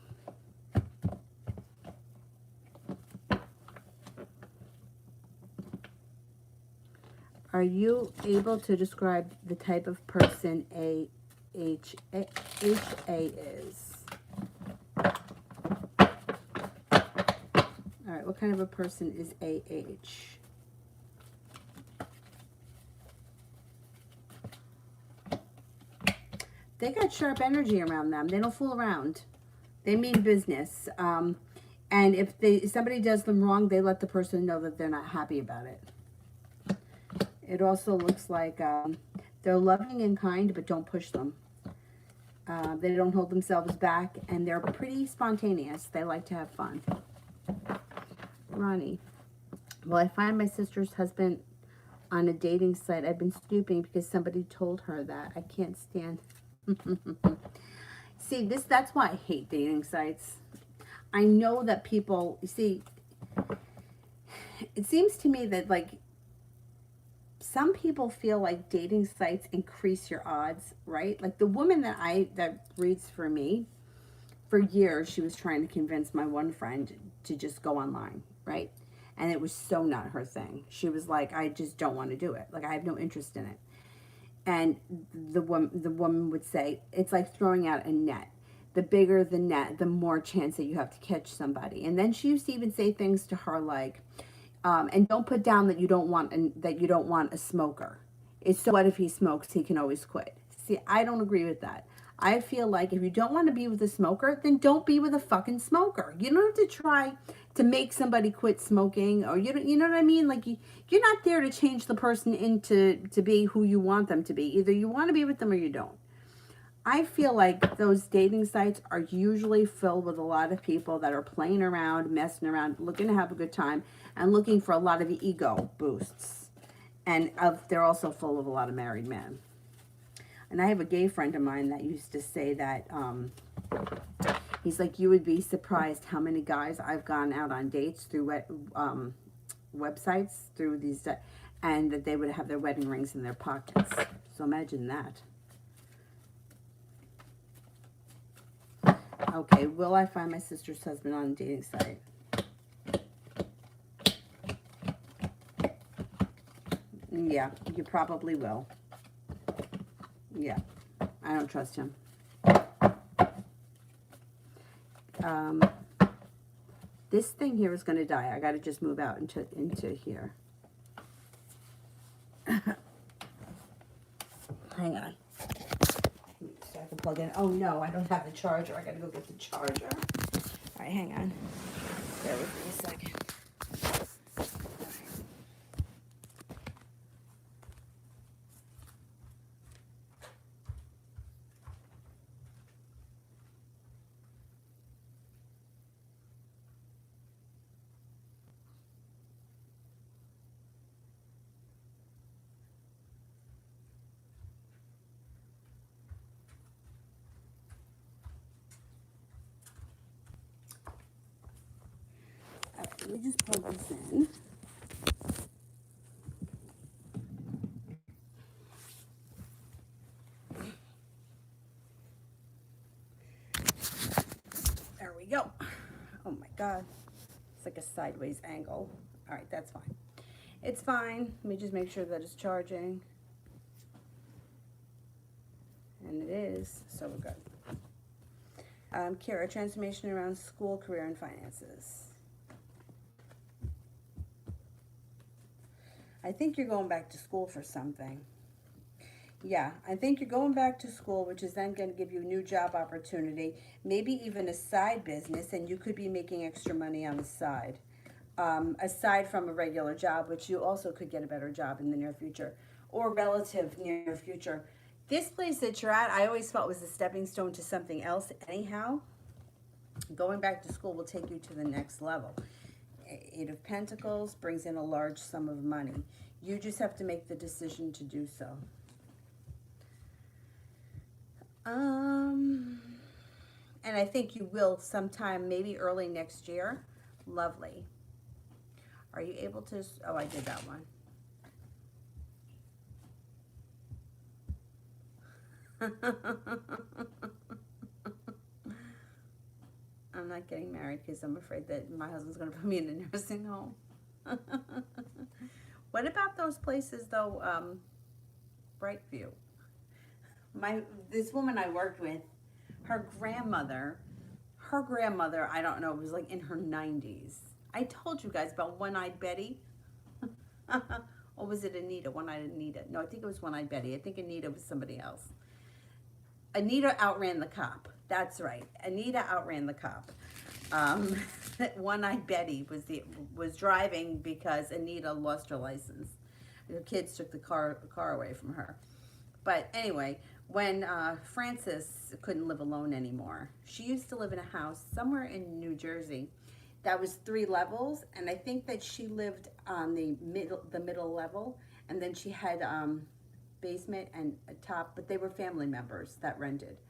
Are you able to describe the type of person HA is? All right, what kind of a person is AH? They got sharp energy around them. They don't fool around. They mean business. And if somebody does them wrong, they let the person know that they're not happy about it. It also looks like they're loving and kind, but don't push them. They don't hold themselves back, and they're pretty spontaneous. They like to have fun. Ronnie, will I find my sister's husband on a dating site? I've been snooping because somebody told her that. I can't stand. See, that's why I hate dating sites. I know that people, you see, it seems to me that, like, some people feel like dating sites increase your odds, right? Like the woman that reads for me, for years, she was trying to convince my one friend to just go online, right? And it was so not her thing. She was like, I just don't want to do it. Like, I have no interest in it. And the woman would say, it's like throwing out a net. The bigger the net, the more chance that you have to catch somebody. And then she used to even say things to her like, and don't put down that you don't want a smoker. It's so what if he smokes, he can always quit. See, I don't agree with that. I feel like if you don't want to be with a smoker, then don't be with a fucking smoker. You don't have to try to make somebody quit smoking, or you know what I mean? Like you're not there to change the person into to be who you want them to be. Either you want to be with them or you don't. I feel like those dating sites are usually filled with a lot of people that are playing around, messing around, looking to have a good time, and looking for a lot of ego boosts. And they're also full of a lot of married men. And I have a gay friend of mine that used to say that, he's like, you would be surprised how many guys I've gone out on dates through websites, through these, and that they would have their wedding rings in their pockets. So imagine that. Okay, will I find my sister's husband on a dating site? Yeah, you probably will. Yeah, I don't trust him. This thing here is going to die. I got to just move out into here. Hang on. So I can plug in. Oh no, I don't have the charger. I got to go get the charger. All right, hang on. Bear with me a second. All right, let me just plug this in. There we go. Oh my God. It's like a sideways angle. All right, that's fine. It's fine. Let me just make sure that it's charging. And it is, so we're good. Kira, transformation around school, career, and finances. I think you're going back to school for something. Yeah, I think you're going back to school, which is then going to give you a new job opportunity, maybe even a side business, and you could be making extra money on the side. Aside from a regular job, which you also could get a better job in the near future, or relative near future. This place that you're at, I always felt was a stepping stone to something else anyhow. Going back to school will take you to the next level. Eight of Pentacles brings in a large sum of money. You just have to make the decision to do so. And I think you will sometime, maybe early next year. Lovely. Are you able to, oh, I did that one. I'm not getting married because I'm afraid that my husband's going to put me in a nursing home. What about those places though? Brightview. This woman I worked with, her grandmother, I don't know, was like in her 90s. I told you guys about One-Eyed Betty. Or was it Anita? One-Eyed Anita. No, I think it was One-Eyed Betty. I think Anita was somebody else. Anita outran the cop. That's right. Anita outran the cop. One-Eyed Betty was driving because Anita lost her license. The kids took the car away from her. But anyway, when Frances couldn't live alone anymore, she used to live in a house somewhere in New Jersey that was 3 levels, and I think that she lived on the middle level, and then she had basement and a top, but they were family members that rented.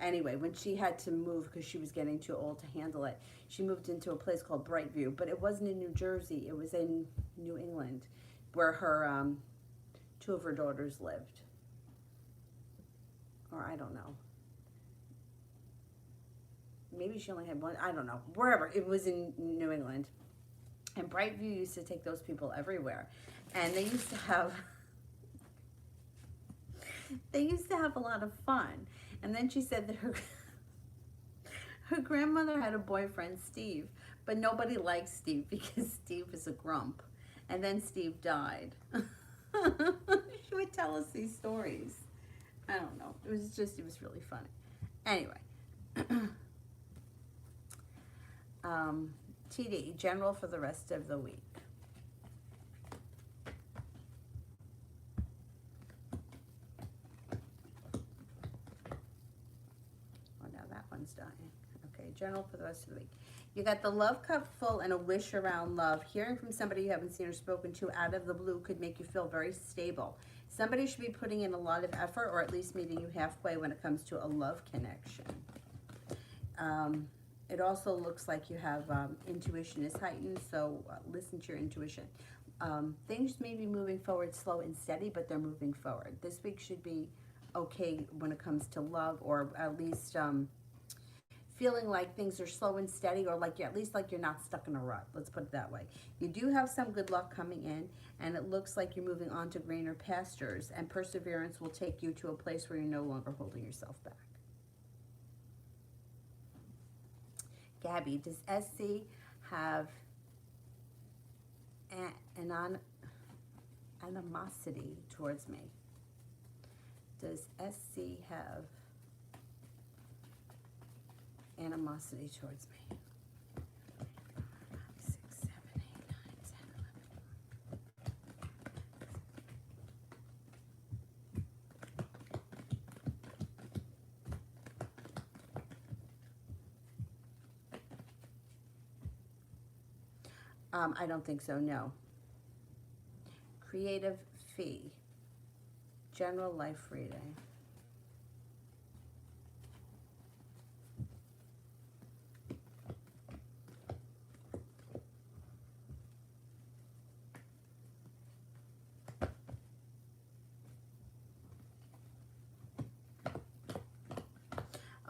Anyway, when she had to move because she was getting too old to handle it, she moved into a place called Brightview, but it wasn't in New Jersey, it was in New England, where her 2 of her daughters lived. Or I don't know. Maybe she only had one, I don't know. Wherever, it was in New England. And Brightview used to take those people everywhere. And they used to have a lot of fun. And then she said that her grandmother had a boyfriend, Steve, but nobody liked Steve because Steve is a grump. And then Steve died. She would tell us these stories. I don't know. It was really funny. Anyway. TD, general for the rest of the week. Oh, now that one's dying. Okay, general for the rest of the week. You got the love cup full and a wish around love. Hearing from somebody you haven't seen or spoken to out of the blue could make you feel very stable. Somebody should be putting in a lot of effort, or at least meeting you halfway when it comes to a love connection. It also looks like you have intuition is heightened, so listen to your intuition. Things may be moving forward slow and steady, but they're moving forward. This week should be okay when it comes to love, or at least feeling like things are slow and steady, or like at least like you're not stuck in a rut. Let's put it that way. You do have some good luck coming in, and it looks like you're moving on to greener pastures, and perseverance will take you to a place where you're no longer holding yourself back. Gabby, does SC have an animosity towards me? Does SC have animosity towards me? 5, 6, 7, 8, 9, 10, 11. I don't think so, no. Creative fee. General life reading.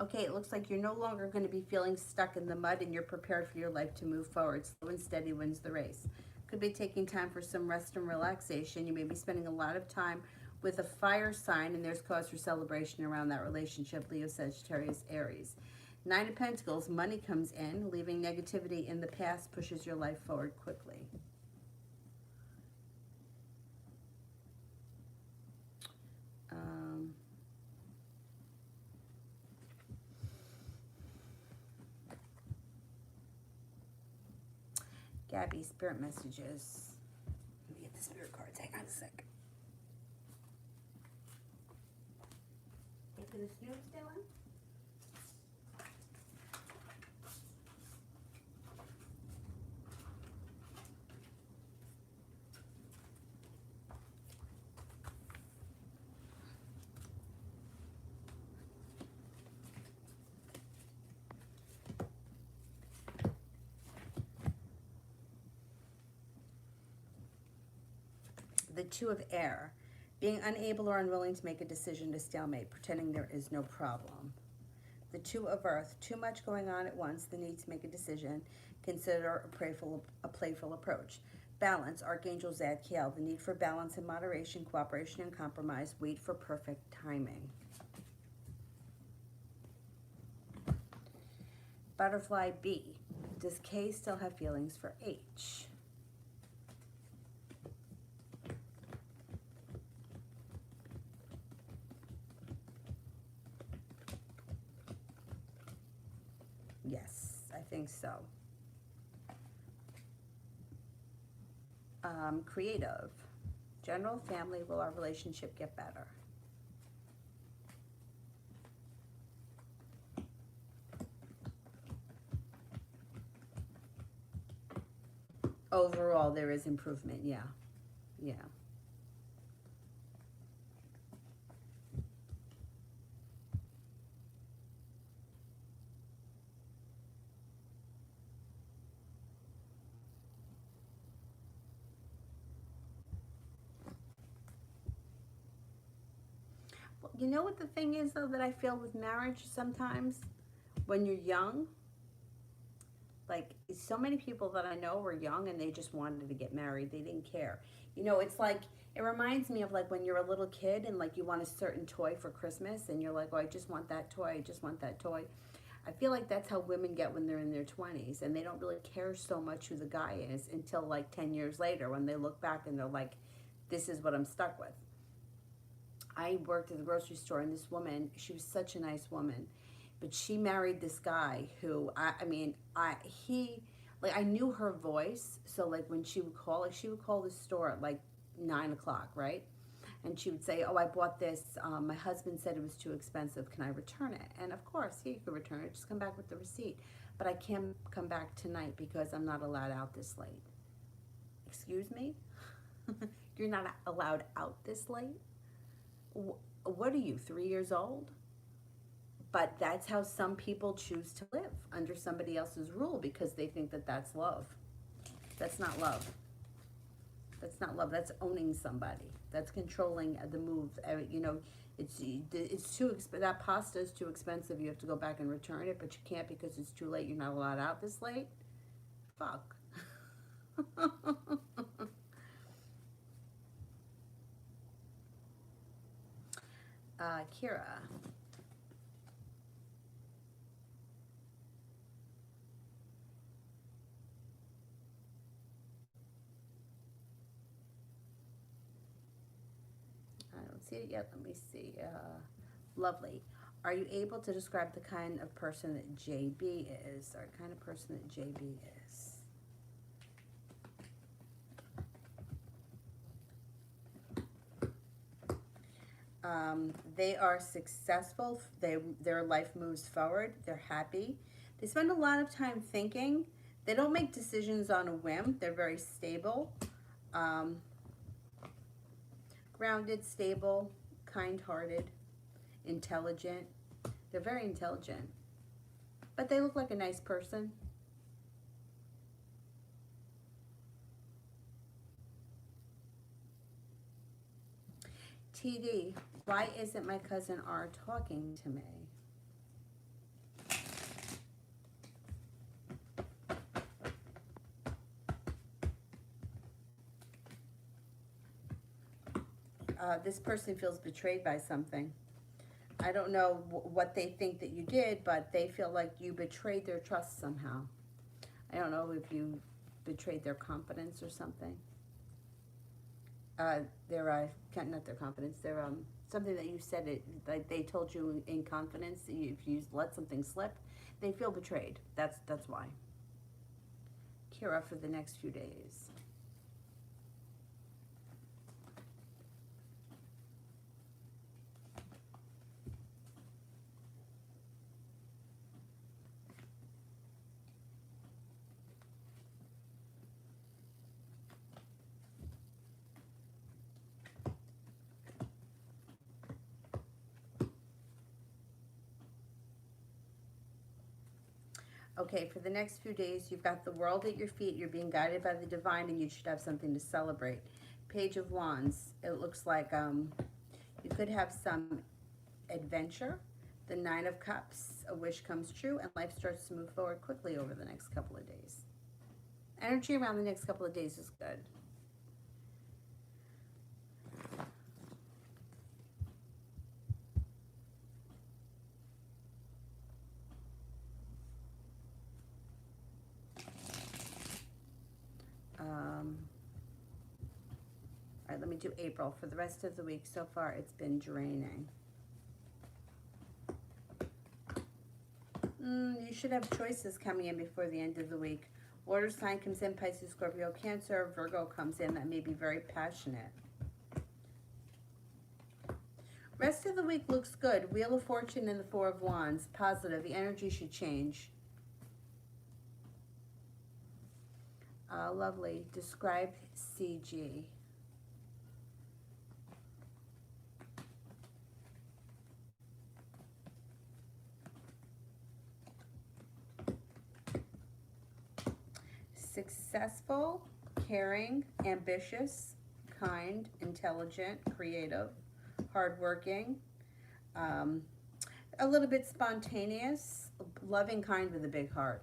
Okay, it looks like you're no longer going to be feeling stuck in the mud, and you're prepared for your life to move forward. Slow and steady wins the race. Could be taking time for some rest and relaxation. You may be spending a lot of time with a fire sign, and there's cause for celebration around that relationship. Leo, Sagittarius, Aries. 9 of Pentacles, money comes in. Leaving negativity in the past pushes your life forward quickly. Gabby, spirit messages. Let me get the spirit cards. Hang on a sec. Making the snooze, Dylan? The 2 of Air, being unable or unwilling to make a decision to stalemate, pretending there is no problem. The Two of Earth. Too much going on at once. The need to make a decision. Consider a playful approach. Balance. Archangel Zadkiel. The need for balance and moderation, cooperation and compromise. Wait for perfect timing. Butterfly B. Does K still have feelings for H? Yes, I think so. Creative. General family, will our relationship get better? Overall, there is improvement, yeah. Yeah. Well, you know what the thing is, though, that I feel with marriage sometimes? When you're young, like so many people that I know were young and they just wanted to get married. They didn't care. You know, it's like, it reminds me of like when you're a little kid and like you want a certain toy for Christmas and you're like, oh, I just want that toy. I just want that toy. I feel like that's how women get when they're in their 20s and they don't really care so much who the guy is until like 10 years later when they look back and they're like, this is what I'm stuck with. I worked at the grocery store and this woman, she was such a nice woman, but she married this guy who, I knew her voice. So like when she would call, like she would call the store at like 9 o'clock, right? And she would say, oh, I bought this. My husband said it was too expensive. Can I return it? And of course, yeah, you can return it. Just come back with the receipt. But I can't come back tonight because I'm not allowed out this late. Excuse me? You're not allowed out this late? What are you, 3 years old? But that's how some people choose to live, under somebody else's rule, because they think that that's love. That's not love. That's not love. That's owning somebody. That's controlling the moves. You know, it's too expensive. That pasta is too expensive. You have to go back and return it, but you can't because it's too late. You're not allowed out this late. Fuck. Kira. I don't see it yet. Let me see. Lovely. Are you able to describe the kind of person that JB is, or kind of person that JB is? They are successful. Their life moves forward. They're happy. They spend a lot of time thinking. They don't make decisions on a whim. They're very stable, um, grounded, stable, kind-hearted, intelligent. They're very intelligent, but they look like a nice person. TD, why isn't my cousin R talking to me? This person feels betrayed by something. I don't know what they think that you did, but they feel like you betrayed their trust somehow. I don't know if you betrayed their confidence or something. Not their confidence. Their something that you said it like they told you in confidence. If you let something slip, they feel betrayed. That's why. Kira for the next few days. Okay, for the next few days, you've got the world at your feet. You're being guided by the divine, and you should have something to celebrate. Page of Wands. It looks like you could have some adventure. The Nine of Cups, a wish comes true and life starts to move forward quickly over the next couple of days. Energy around the next couple of days is good. All right, let me do April. For the rest of the week so far, it's been draining. You should have choices coming in before the end of the week. Water sign comes in, Pisces, Scorpio, Cancer. Virgo comes in, that may be very passionate. Rest of the week looks good. Wheel of Fortune and the Four of Wands. Positive. The energy should change. Lovely. Describe CG. Successful, caring, ambitious, kind, intelligent, creative, hardworking, a little bit spontaneous, loving, kind with a big heart.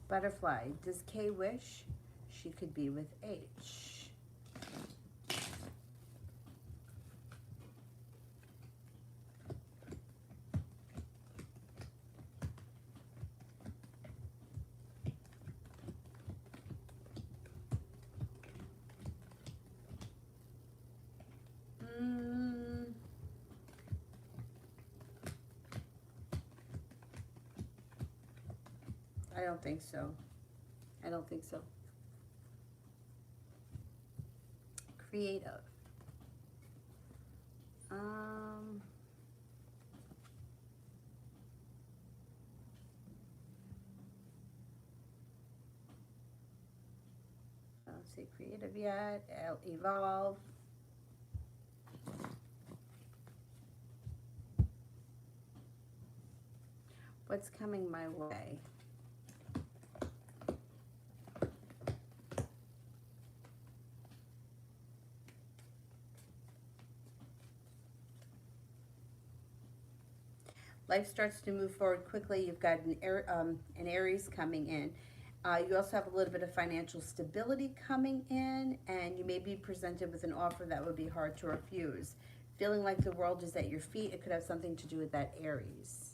Butterfly. Does K wish she could be with H? I don't think so. I don't think so. Creative. I don't see creative yet. Evolve. What's coming my way? Life starts to move forward quickly. You've got an Aries coming in. You also have a little bit of financial stability coming in, and you may be presented with an offer that would be hard to refuse. Feeling like the world is at your feet, it could have something to do with that Aries.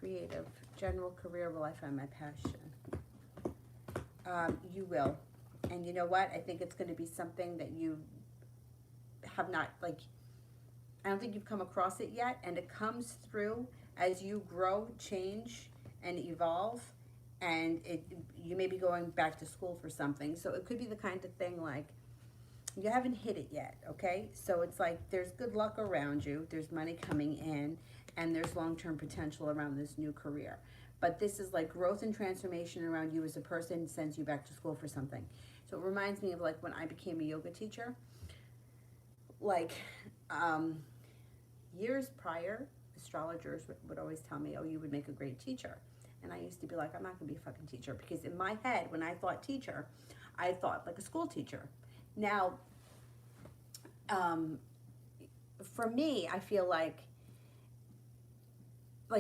Creative. General career, will I find my passion? You will. And you know what? I think it's going to be something that you have not, like, I don't think you've come across it yet, and it comes through as you grow, change, and evolve, and you may be going back to school for something. So it could be the kind of thing like, you haven't hit it yet, okay? So it's like there's good luck around you, there's money coming in, and there's long-term potential around this new career. But this is like growth and transformation around you as a person sends you back to school for something. So it reminds me of like when I became a yoga teacher. Like years prior, astrologers would always tell me, oh, you would make a great teacher. And I used to be like, I'm not gonna be a fucking teacher, because in my head, when I thought teacher, I thought like a school teacher. Now, for me, I feel like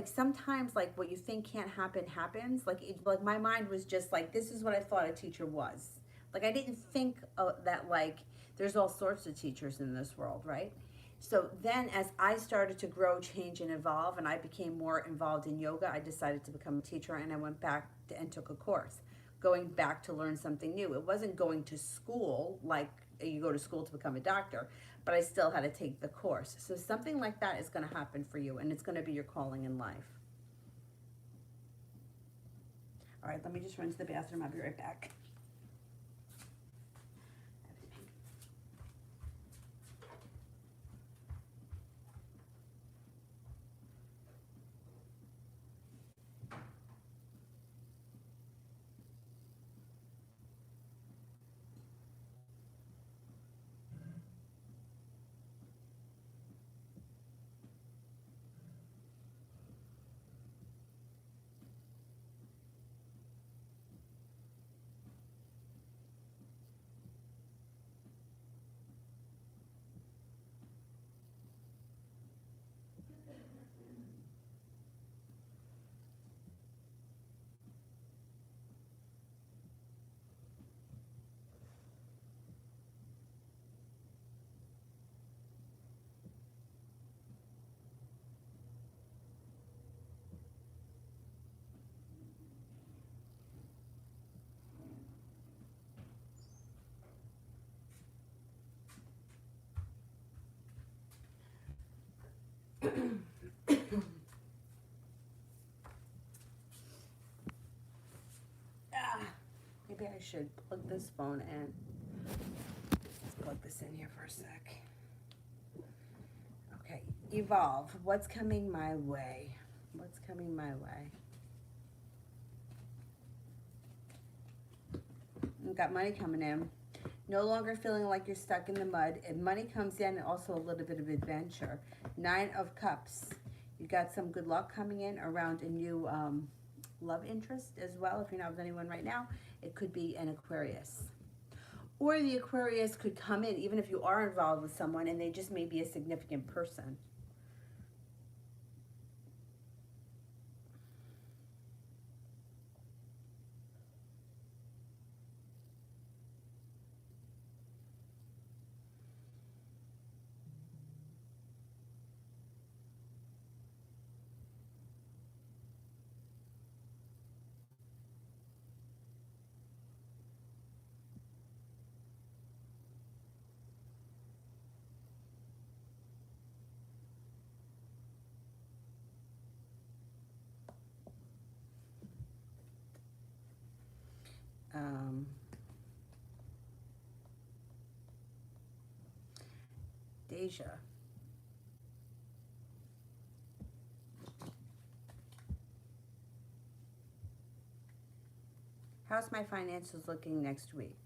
sometimes like what you think can't happen happens. Like my mind was just like, this is what I thought a teacher was. Like I didn't think that like there's all sorts of teachers in this world, right? So then as I started to grow, change, and evolve, and I became more involved in yoga, I decided to become a teacher, and I went back and took a course, going back to learn something new. It wasn't going to school like you go to school to become a doctor, but I still had to take the course. So something like that is going to happen for you, and it's going to be your calling in life. All right, let me just run to the bathroom. I'll be right back. should plug this phone in. Let's plug this in here for a sec. Okay, evolve. What's coming my way? What's coming my way? We've got money coming in. No longer feeling like you're stuck in the mud. And money comes in, and also a little bit of adventure. 9 of Cups. You got some good luck coming in around a new love interest as well. If you're not with anyone right now, it could be an Aquarius. Or the Aquarius could come in, even if you are involved with someone, and they just may be a significant person. Deja. How's my finances looking next week?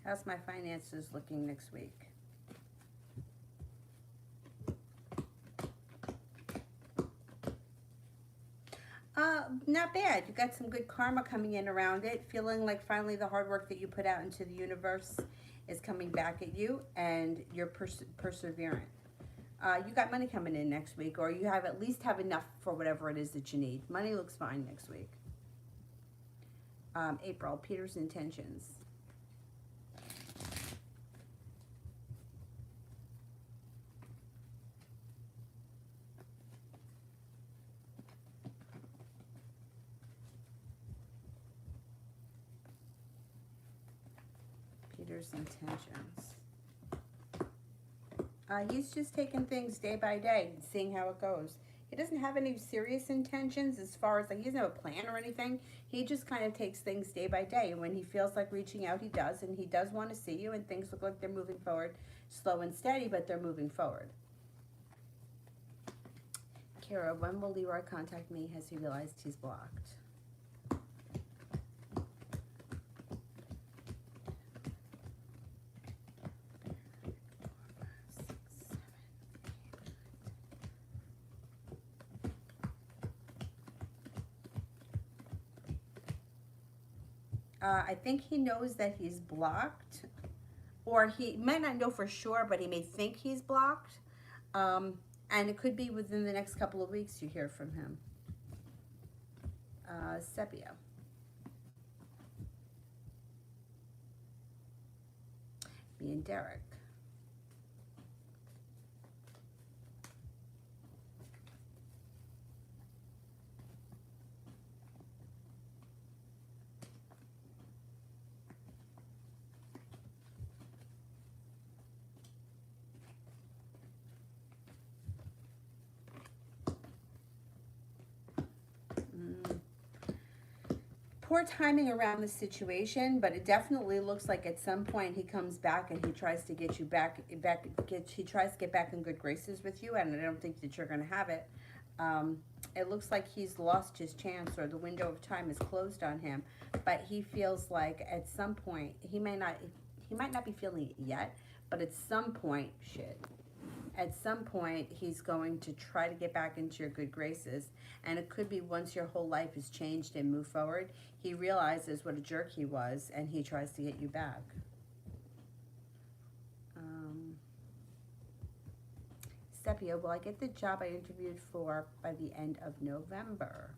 How's my finances looking next week? Not bad. You got some good karma coming in around it. Feeling like finally the hard work that you put out into the universe is coming back at you, and you're perseverant. You got money coming in next week, or you have at least have enough for whatever it is that you need. Money looks fine next week. April, Peter's intentions. Peter's intentions. He's just taking things day by day and seeing how it goes. He doesn't have any serious intentions as far as, like, he doesn't have a plan or anything. He just kind of takes things day by day. And when he feels like reaching out, he does. And he does want to see you, and things look like they're moving forward. Slow and steady, but they're moving forward. Kara, when will Leroy contact me? Has he realized he's blocked? I think he knows that he's blocked, or he might not know for sure, but he may think he's blocked. And it could be within the next couple of weeks you hear from him. Sepia. Me and Derek. Poor timing around the situation, but it definitely looks like at some point he comes back and he tries to get you back. He tries to get back in good graces with you, and I don't think that you're going to have it. It looks like he's lost his chance, or the window of time is closed on him. But he feels like at some point he might not be feeling it yet, but at some point, at some point, he's going to try to get back into your good graces. And it could be once your whole life has changed and moved forward, he realizes what a jerk he was, and he tries to get you back. Sepia, will I get the job I interviewed for by the end of November?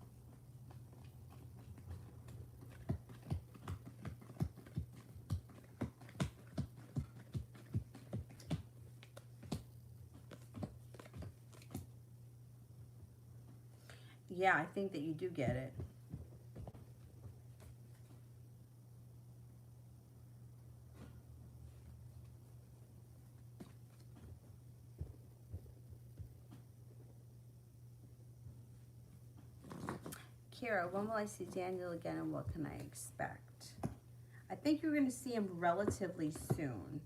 Yeah, I think that you do get it. Kira, when will I see Daniel again and what can I expect? I think you're going to see him relatively soon.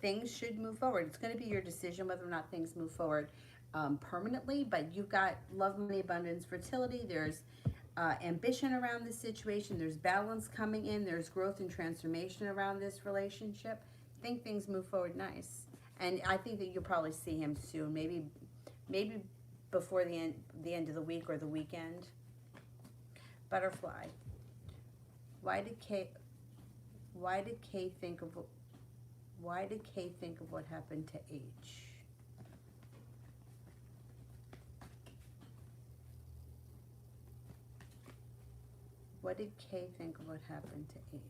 Things should move forward. It's going to be your decision whether or not things move forward permanently, but you've got love, money, abundance, fertility. There's ambition around this situation. There's balance coming in. There's growth and transformation around this relationship. I think things move forward nice. And I think that you'll probably see him soon, maybe before the end of the week or the weekend. Butterfly. Why did Kay think of what happened to H? What did Kay think of what happened to H?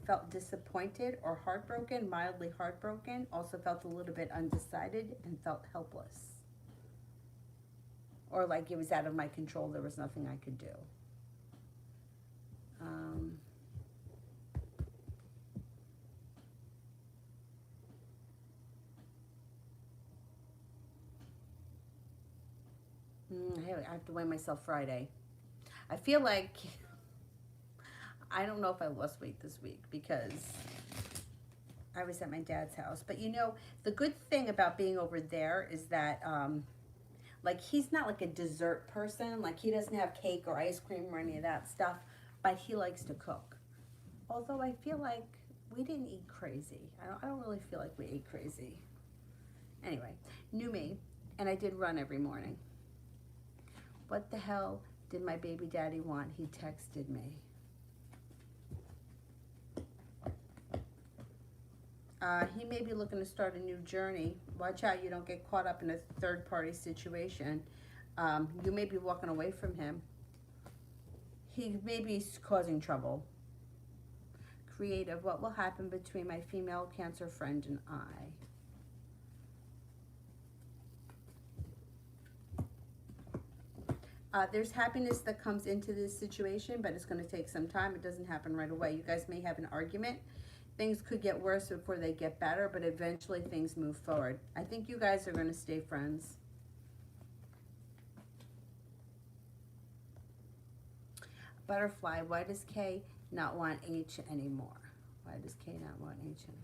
Felt disappointed or heartbroken, mildly heartbroken. Also felt a little bit undecided and felt helpless. Or like it was out of my control. There was nothing I could do. I have to weigh myself Friday. I feel like, I don't know if I lost weight this week because I was at my dad's house. But you know, the good thing about being over there is that, like, he's not like a dessert person. Like, he doesn't have cake or ice cream or any of that stuff. But he likes to cook. Although I feel like we didn't eat crazy. I don't really feel like we ate crazy. Anyway, new me. And I did run every morning. What the hell did my baby daddy want? He texted me. He may be looking to start a new journey. Watch out you don't get caught up in a third-party situation. You may be walking away from him. He may be causing trouble. Creative. What will happen between my female Cancer friend and I? There's happiness that comes into this situation, but it's going to take some time. It doesn't happen right away. You guys may have an argument. Things could get worse before they get better, but eventually things move forward. I think you guys are going to stay friends. Butterfly, why does Kay not want H anymore? Why does Kay not want H anymore?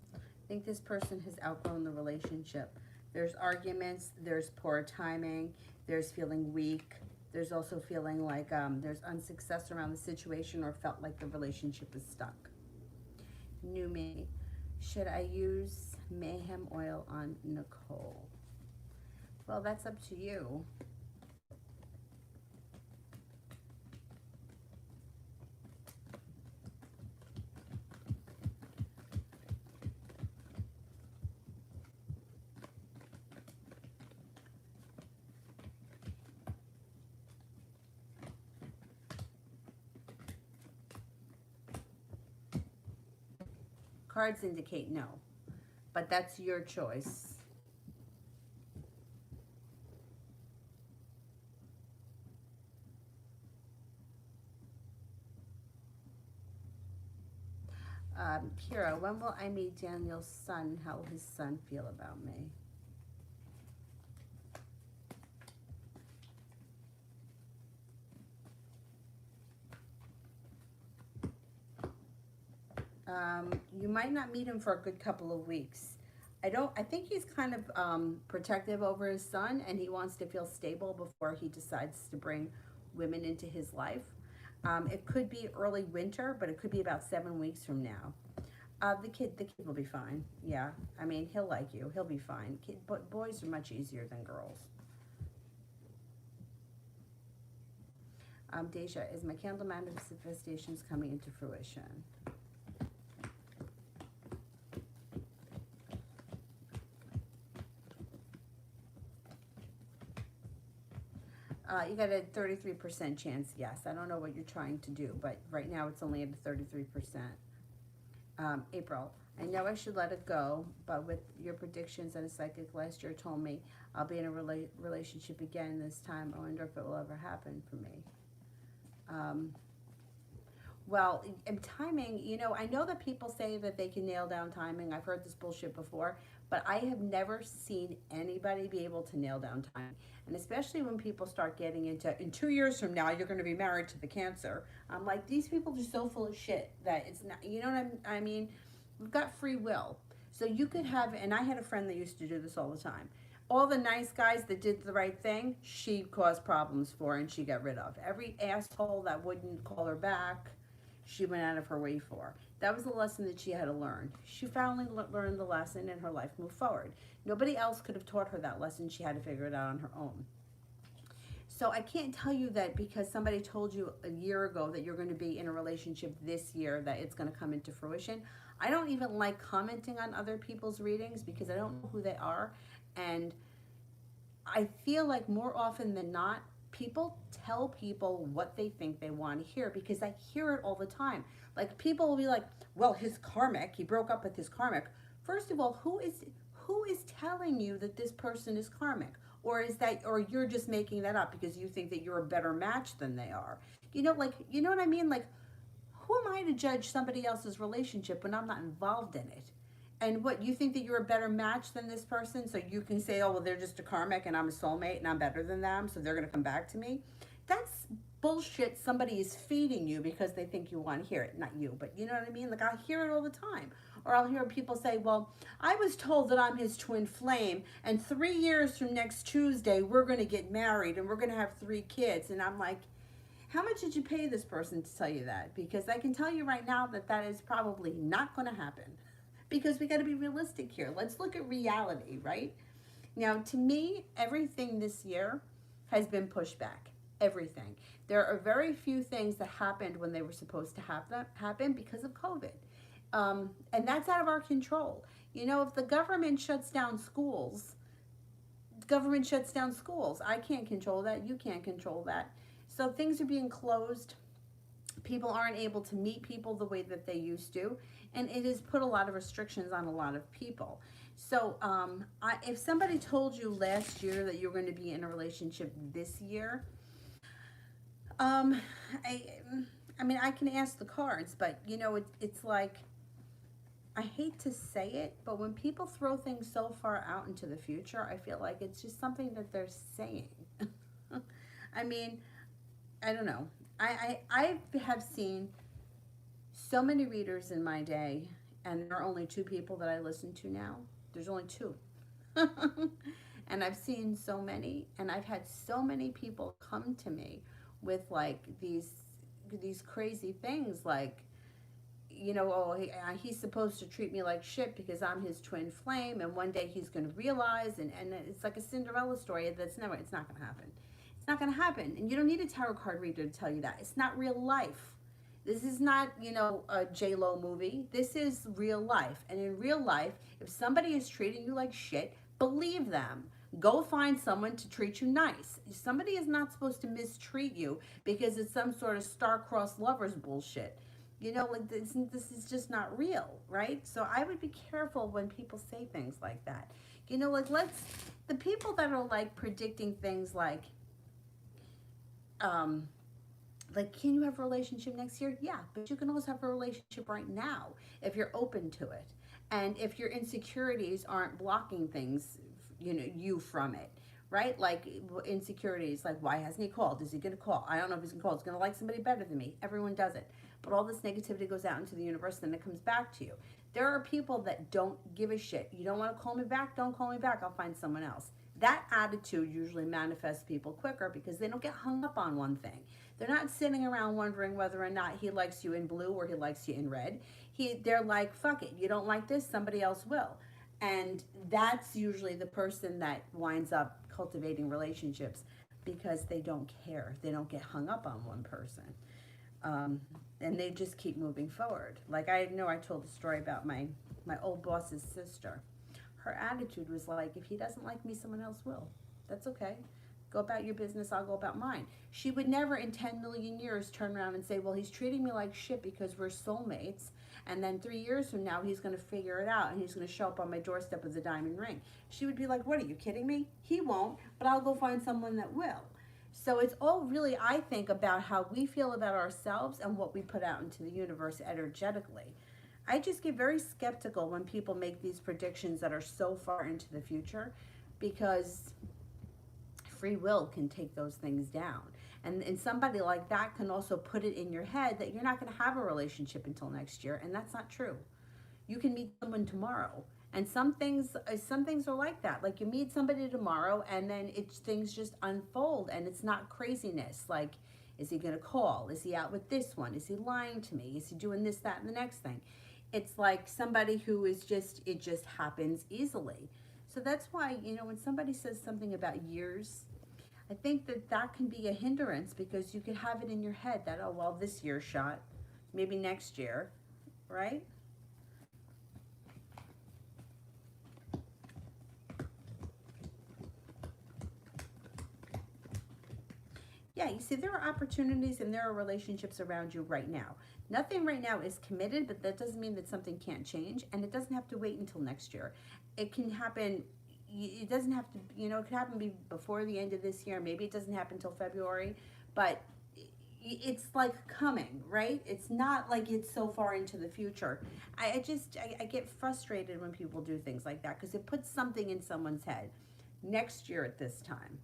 I think this person has outgrown the relationship. There's arguments, there's poor timing, there's feeling weak, there's also feeling like there's unsuccess around the situation or felt like the relationship is stuck. New me. Should I use Mayhem Oil on Nicole? Well, that's up to you. Cards indicate no, but that's your choice. Kira, when will I meet Daniel's son? How will his son feel about me? You might not meet him for a good couple of weeks. I think he's kind of protective over his son, and he wants to feel stable before he decides to bring women into his life. It could be early winter, but it could be about 7 weeks from now. The kid will be fine. Yeah, I mean, he'll like you. He'll be fine. But boys are much easier than girls. Deja, is my candle manifestations coming into fruition? You got a 33% chance, yes. I don't know what you're trying to do, but right now it's only at a 33%. April, I know I should let it go, but with your predictions and a psychic last year told me I'll be in a relationship again this time. I wonder if it will ever happen for me. Well, and timing, I know that people say that they can nail down timing. I've heard this bullshit before, but I have never seen anybody be able to nail down timing. And especially when people start getting into, in 2 years from now, you're going to be married to the Cancer. I'm like, these people are so full of shit that it's not, you know what I mean? We've got free will. So you could have, and I had a friend that used to do this all the time. All the nice guys that did the right thing, she caused problems for and she got rid of. Every asshole that wouldn't call her back, she went out of her way for. That was the lesson that she had to learn. She finally learned the lesson and her life moved forward. Nobody else could have taught her that lesson. She had to figure it out on her own. So I can't tell you that because somebody told you a year ago that you're going to be in a relationship this year that it's going to come into fruition. I don't even like commenting on other people's readings because I don't know who they are. And I feel like more often than not, people tell people what they think they want to hear because I hear it all the time. Like people will be like, well, his karmic, he broke up with his karmic. First of all, who is telling you that this person is karmic? Or you're just making that up because you think that you're a better match than they are. You know what I mean? Like, who am I to judge somebody else's relationship when I'm not involved in it? And what, you think that you're a better match than this person, so you can say, oh, well, they're just a karmic and I'm a soulmate and I'm better than them, so they're going to come back to me? That's bullshit somebody is feeding you because they think you want to hear it. Not you, but you know what I mean? Like, I hear it all the time. Or I'll hear people say, well, I was told that I'm his twin flame, and 3 years from next Tuesday, we're going to get married and we're going to have 3 kids. And I'm like, how much did you pay this person to tell you that? Because I can tell you right now that that is probably not going to happen. Because we got to be realistic here. Let's look at reality, right? Now, to me, everything this year has been pushed back. Everything. There are very few things that happened when they were supposed to happen because of COVID. And that's out of our control. If the government shuts down schools, the government shuts down schools. I can't control that. You can't control that. So things are being closed. People aren't able to meet people the way that they used to, and it has put a lot of restrictions on a lot of people. So if somebody told you last year that you're going to be in a relationship this year, I mean, I can ask the cards, but it's like, I hate to say it, but when people throw things so far out into the future, I feel like it's just something that they're saying. I mean, I don't know. I have seen so many readers in my day, and there are only 2 people that I listen to now. There's only 2. And I've seen so many, and I've had so many people come to me with like these crazy things like, he's supposed to treat me like shit because I'm his twin flame, and one day he's going to realize, and it's like a Cinderella story it's not going to happen. It's not going to happen. And you don't need a tarot card reader to tell you that. It's not real life. This is not, a J-Lo movie. This is real life. And in real life, if somebody is treating you like shit, believe them. Go find someone to treat you nice. Somebody is not supposed to mistreat you because it's some sort of star-crossed lovers bullshit. Like this is just not real, right? So I would be careful when people say things like that. Like the people that are like predicting things like can you have a relationship next year? Yeah, but you can also have a relationship right now if you're open to it. And if your insecurities aren't blocking things, you from it, right? Like insecurities, like why hasn't he called? Is he going to call? I don't know if he's going to call. He's going to like somebody better than me. Everyone does it. But all this negativity goes out into the universe, then it comes back to you. There are people that don't give a shit. You don't want to call me back? Don't call me back. I'll find someone else. That attitude usually manifests people quicker because they don't get hung up on one thing. They're not sitting around wondering whether or not he likes you in blue or he likes you in red. They're like, fuck it. You don't like this? Somebody else will. And that's usually the person that winds up cultivating relationships because they don't care. They don't get hung up on one person. And they just keep moving forward. Like I told a story about my old boss's sister. Her attitude was like, if he doesn't like me, someone else will. That's okay. Go about your business, I'll go about mine. She would never in 10 million years turn around and say, well, he's treating me like shit because we're soulmates. And then 3 years from now, he's going to figure it out and he's going to show up on my doorstep with a diamond ring. She would be like, what, are you kidding me? He won't, but I'll go find someone that will. So it's all really, I think, about how we feel about ourselves and what we put out into the universe energetically. I just get very skeptical when people make these predictions that are so far into the future, because free will can take those things down. And somebody like that can also put it in your head that you're not going to have a relationship until next year, and that's not true. You can meet someone tomorrow, and some things are like that. Like you meet somebody tomorrow and then things just unfold, and it's not craziness. Like, is he going to call? Is he out with this one? Is he lying to me? Is he doing this, that, and the next thing? It's like somebody who is just, it just happens easily. So that's why, when somebody says something about years, I think that can be a hindrance, because you could have it in your head that, oh, well, this year's shot, maybe next year, right? Yeah, you see, there are opportunities and there are relationships around you right now. Nothing right now is committed, but that doesn't mean that something can't change, and it doesn't have to wait until next year. It can happen. It doesn't have to, it could happen before the end of this year. Maybe it doesn't happen until February, but it's like coming, right? It's not like it's so far into the future. I get frustrated when people do things like that, because it puts something in someone's head. Next year at this time.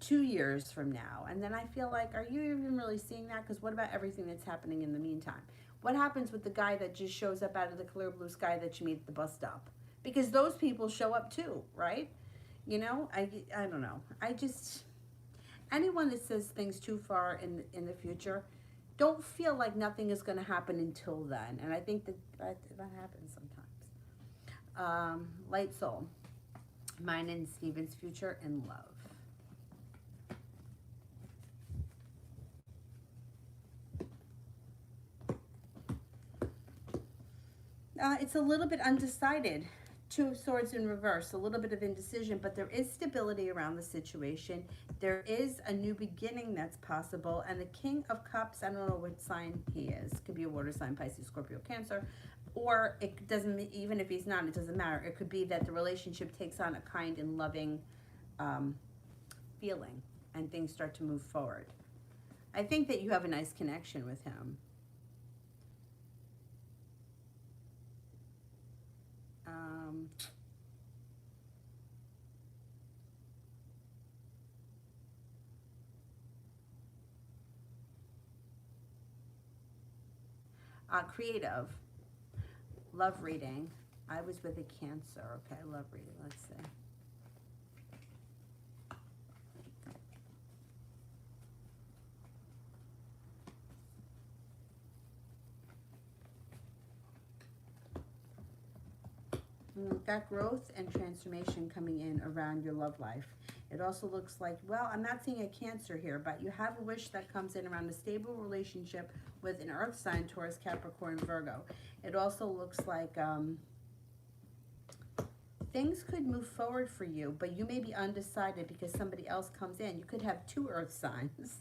2 years from now. And then I feel like, are you even really seeing that? Because what about everything that's happening in the meantime? What happens with the guy that just shows up out of the clear blue sky that you meet at the bus stop? Because those people show up too, right? I don't know. Anyone that says things too far in the future, don't feel like nothing is going to happen until then. And I think that happens sometimes. Light Soul. Mine and Steven's future in love. It's a little bit undecided. Two of Swords in reverse, a little bit of indecision, but there is stability around the situation. There is a new beginning that's possible. And the King of Cups, I don't know what sign he is. Could be a water sign, Pisces, Scorpio, Cancer. Or it doesn't, even if he's not, it doesn't matter. It could be that the relationship takes on a kind and loving feeling, and things start to move forward. I think that you have a nice connection with him. Creative. Love reading. I was with a Cancer. Okay, love reading. Let's see. We've got growth and transformation coming in around your love life. It also looks like, well, I'm not seeing a Cancer here, but you have a wish that comes in around a stable relationship with an earth sign, Taurus, Capricorn, Virgo. It also looks like things could move forward for you, but you may be undecided because somebody else comes in. You could have two earth signs.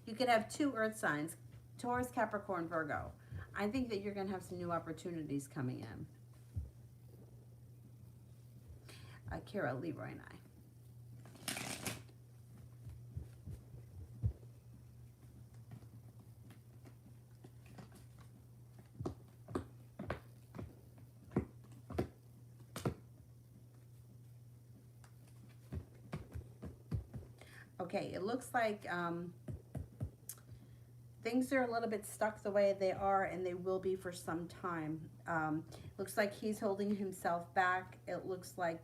You could have two earth signs, Taurus, Capricorn, Virgo. I think that you're going to have some new opportunities coming in. Kira, Leroy, and I. Okay, it looks like things are a little bit stuck the way they are, and they will be for some time. Looks like he's holding himself back. It looks like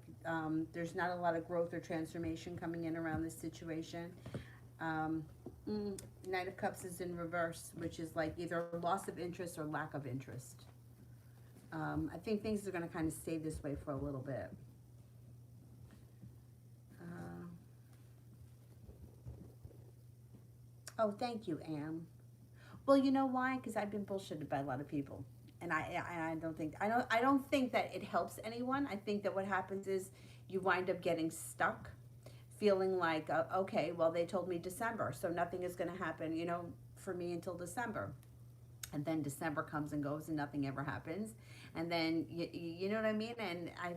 there's not a lot of growth or transformation coming in around this situation. Knight of Cups is in reverse, which is like either loss of interest or lack of interest. I think things are going to kind of stay this way for a little bit. Oh, thank you, Am. Well, you know why? Because I've been bullshitted by a lot of people, and I don't think that it helps anyone. I think that what happens is you wind up getting stuck. feeling like, okay, well, they told me December, so nothing is going to happen, you know, for me until December. And then December comes and goes and nothing ever happens. And then, you know what I mean? And I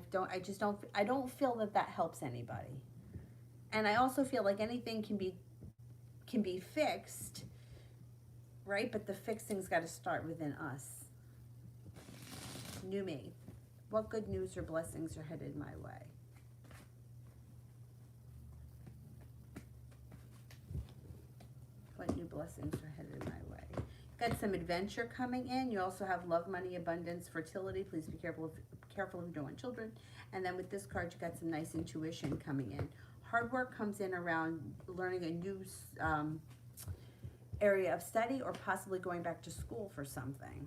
don't feel that that helps anybody. And I also feel like anything can be fixed, right? But the fixing's got to start within us. New me. What good news or blessings are headed my way? What new blessings are headed my way? Got some adventure coming in. You also have love, money, abundance, fertility. Please be careful if you don't want children. And then with this card, you got some nice intuition coming in. Hard work comes in around learning a new area of study or possibly going back to school for something.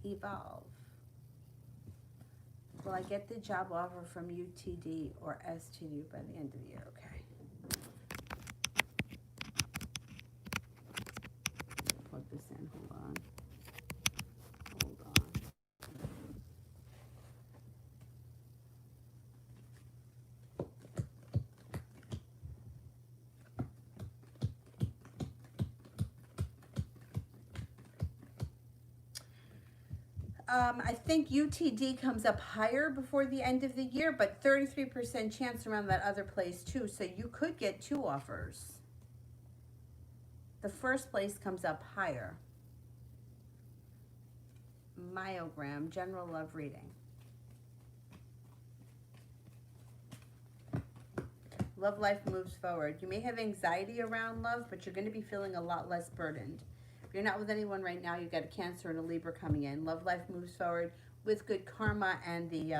Evolve. Will I get the job offer from UTD or STD by the end of the year? Okay. Plug this in. Hold on. I think UTD comes up higher before the end of the year, but 33% chance around that other place too. So you could get 2 offers. The first place comes up higher. Myogram, general love reading. Love life moves forward. You may have anxiety around love, but you're going to be feeling a lot less burdened. If you're not with anyone right now, you've got a Cancer and a Libra coming in. Love life moves forward with good karma, and the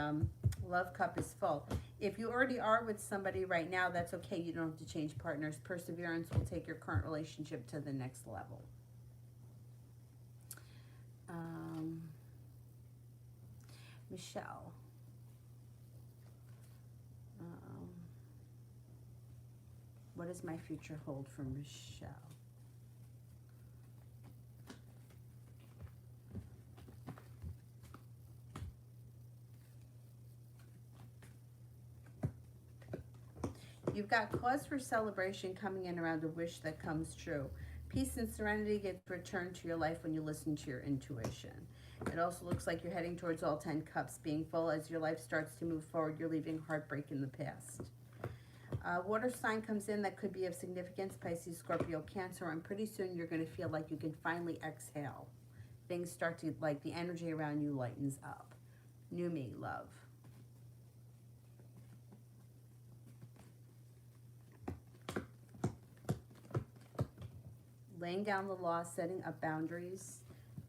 love cup is full. If you already are with somebody right now, that's okay. You don't have to change partners. Perseverance will take your current relationship to the next level. Michelle. What does my future hold for Michelle? You've got cause for celebration coming in around a wish that comes true. Peace and serenity gets returned to your life when you listen to your intuition. It also looks like you're heading towards all 10 cups being full. As your life starts to move forward, you're leaving heartbreak in the past. Water sign comes in that could be of significance, Pisces, Scorpio, Cancer, and pretty soon you're going to feel like you can finally exhale. Things start to, like the energy around you lightens up. New me, love. Laying down the law, setting up boundaries,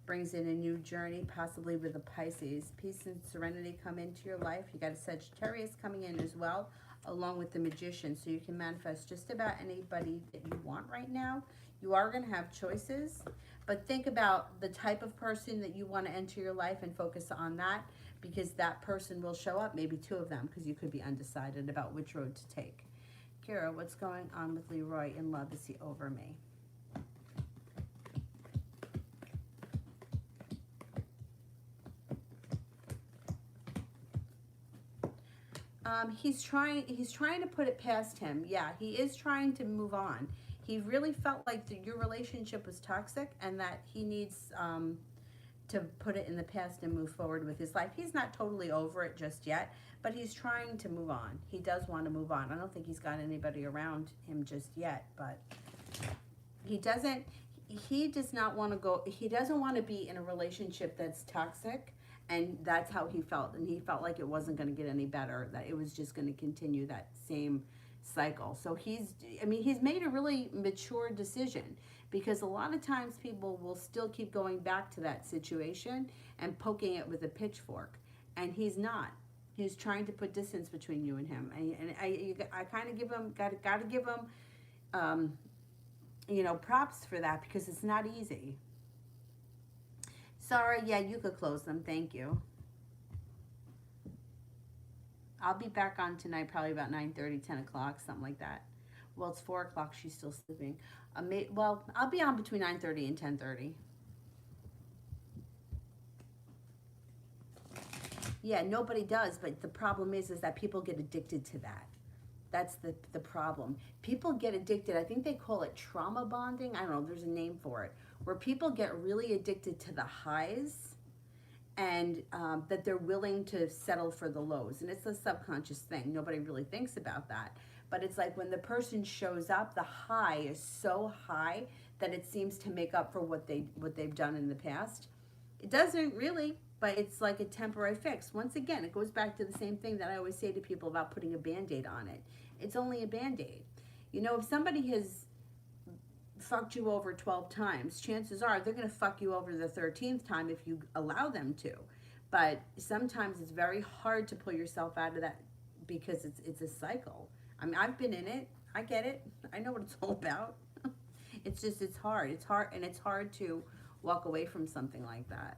brings in a new journey, possibly with a Pisces. Peace and serenity come into your life. You got a Sagittarius coming in as well, along with the Magician. So you can manifest just about anybody that you want right now. You are going to have choices, but think about the type of person that you want to enter your life and focus on that, because that person will show up, maybe 2 of them, because you could be undecided about which road to take. Kira, what's going on with Leroy in love? Is he over me? He's trying to put it past him. Yeah, he is trying to move on. He really felt like your relationship was toxic and that he needs to put it in the past and move forward with his life. He's not totally over it just yet, but he's trying to move on. He does want to move on. I don't think he's got anybody around him just yet, but he does not want to go, he doesn't want to be in a relationship that's toxic. And that's how he felt. And he felt like it wasn't going to get any better, that it was just going to continue that same cycle. So he's made a really mature decision, because a lot of times people will still keep going back to that situation and poking it with a pitchfork. And he's not. He's trying to put distance between you and him. And I kind of got to give him, props for that, because it's not easy. Sarah, yeah, you could close them. Thank you. I'll be back on tonight, probably about 9:30, 10 o'clock, something like that. Well, it's 4 o'clock. She's still sleeping. I'll be on between 9:30 and 10:30. Yeah, nobody does, but the problem is that people get addicted to that. That's the problem. People get addicted. I think they call it trauma bonding. I don't know. There's a name for it, where people get really addicted to the highs, and that they're willing to settle for the lows. And it's a subconscious thing. Nobody really thinks about that. But it's like when the person shows up, the high is so high that it seems to make up for what they've done in the past. It doesn't really, but it's like a temporary fix. Once again, it goes back to the same thing that I always say to people about putting a Band-Aid on it. It's only a Band-Aid. You know, if somebody has fucked you over 12 times, chances are they're going to fuck you over the 13th time if you allow them to. But sometimes it's very hard to pull yourself out of that because it's a cycle. I mean, I've been in it. I get it. I know what it's all about. It's just, it's hard. It's hard, and it's hard to walk away from something like that.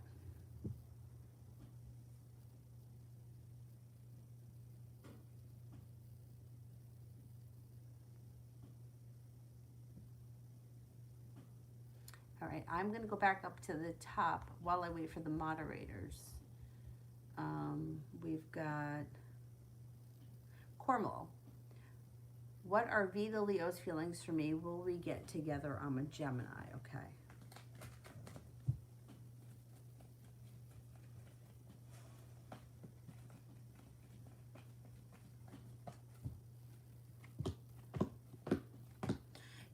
All right, I'm going to go back up to the top while I wait for the moderators. We've got Cornwall. What are Vita Leo's feelings for me? Will we get together? I'm a Gemini. Okay.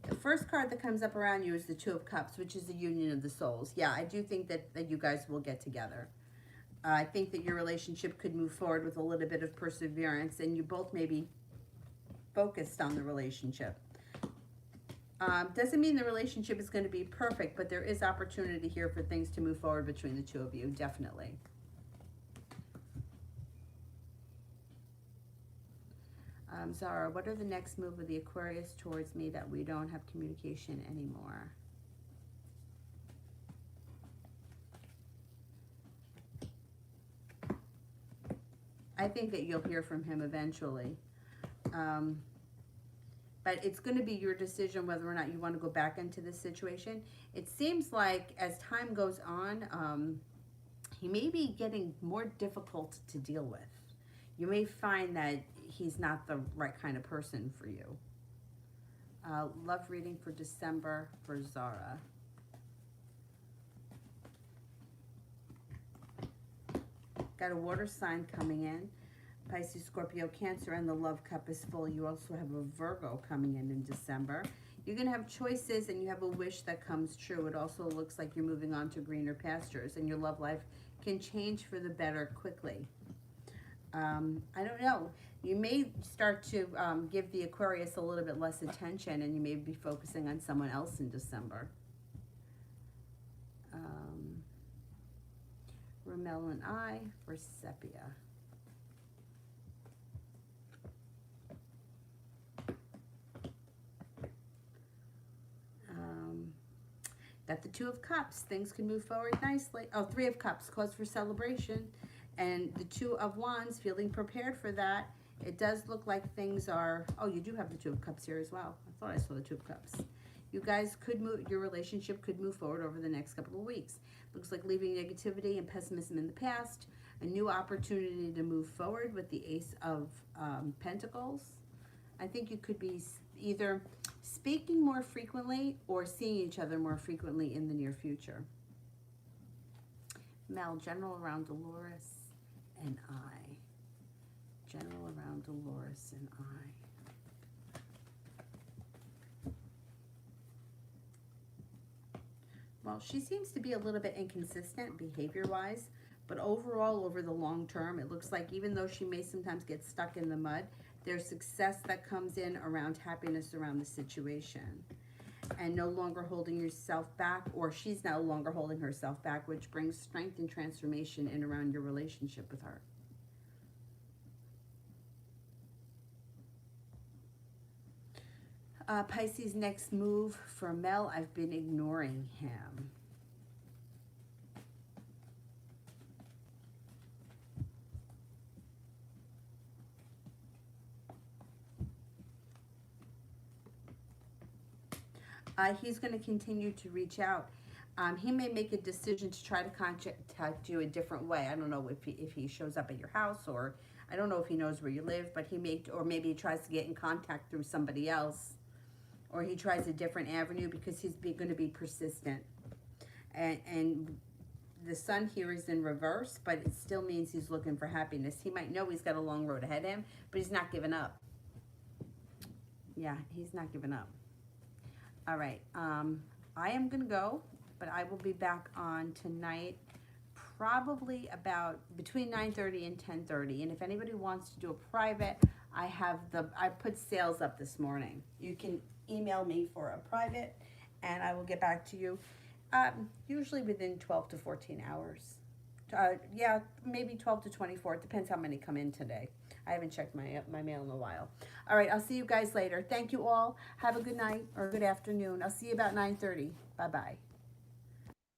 The first card that comes up around you is the Two of Cups, which is the union of the souls. Yeah, I do think that you guys will get together. I think that your relationship could move forward with a little bit of perseverance, and you both may be focused on the relationship. Doesn't mean the relationship is going to be perfect, but there is opportunity here for things to move forward between the two of you, definitely. Zara, what are the next move of the Aquarius towards me that we don't have communication anymore? I think that you'll hear from him eventually. But it's going to be your decision whether or not you want to go back into this situation. It seems like as time goes on, he may be getting more difficult to deal with. You may find that he's not the right kind of person for you. Love reading for December for Zara. Got a water sign coming in. Pisces, Scorpio, Cancer, and the love cup is full. You also have a Virgo coming in December. You're going to have choices, and you have a wish that comes true. It also looks like you're moving on to greener pastures, and your love life can change for the better quickly. I don't know. You may start to give the Aquarius a little bit less attention, and you may be focusing on someone else in December. Ramel and I for Sepia. Got the Two of Cups. Things can move forward nicely. Oh, Three of Cups, cause for celebration. And the Two of Wands, feeling prepared for that. It does look like things are... Oh, you do have the Two of Cups here as well. I thought I saw the Two of Cups. You guys could move... Your relationship could move forward over the next couple of weeks. Looks like leaving negativity and pessimism in the past. A new opportunity to move forward with the Ace of Pentacles. I think you could be either speaking more frequently or seeing each other more frequently in the near future. Mel, general around Dolores and I. General around Dolores and I. Well, she seems to be a little bit inconsistent behavior-wise, but overall, over the long term, it looks like even though she may sometimes get stuck in the mud, there's success that comes in around happiness around the situation. And no longer holding yourself back, or she's no longer holding herself back, which brings strength and transformation in around your relationship with her. Pisces, next move for Mel. I've been ignoring him. He's going to continue to reach out. He may make a decision to try to contact you a different way. I don't know if he shows up at your house, or I don't know if he knows where you live, but or maybe he tries to get in contact through somebody else, or he tries a different avenue because he's going to be persistent. And the sun here is in reverse, but it still means he's looking for happiness. He might know he's got a long road ahead of him, but he's not giving up. Yeah, he's not giving up. All right. I am going to go, but I will be back on tonight, probably about between 9:30 and 10:30. And if anybody wants to do a private, I put sales up this morning. You can email me for a private, and I will get back to you, usually within 12 to 14 hours. Yeah, maybe 12 to 24. It depends how many come in today. I haven't checked my mail in a while. All right, I'll see you guys later. Thank you all. Have a good night or good afternoon. I'll see you about 9:30. Bye-bye.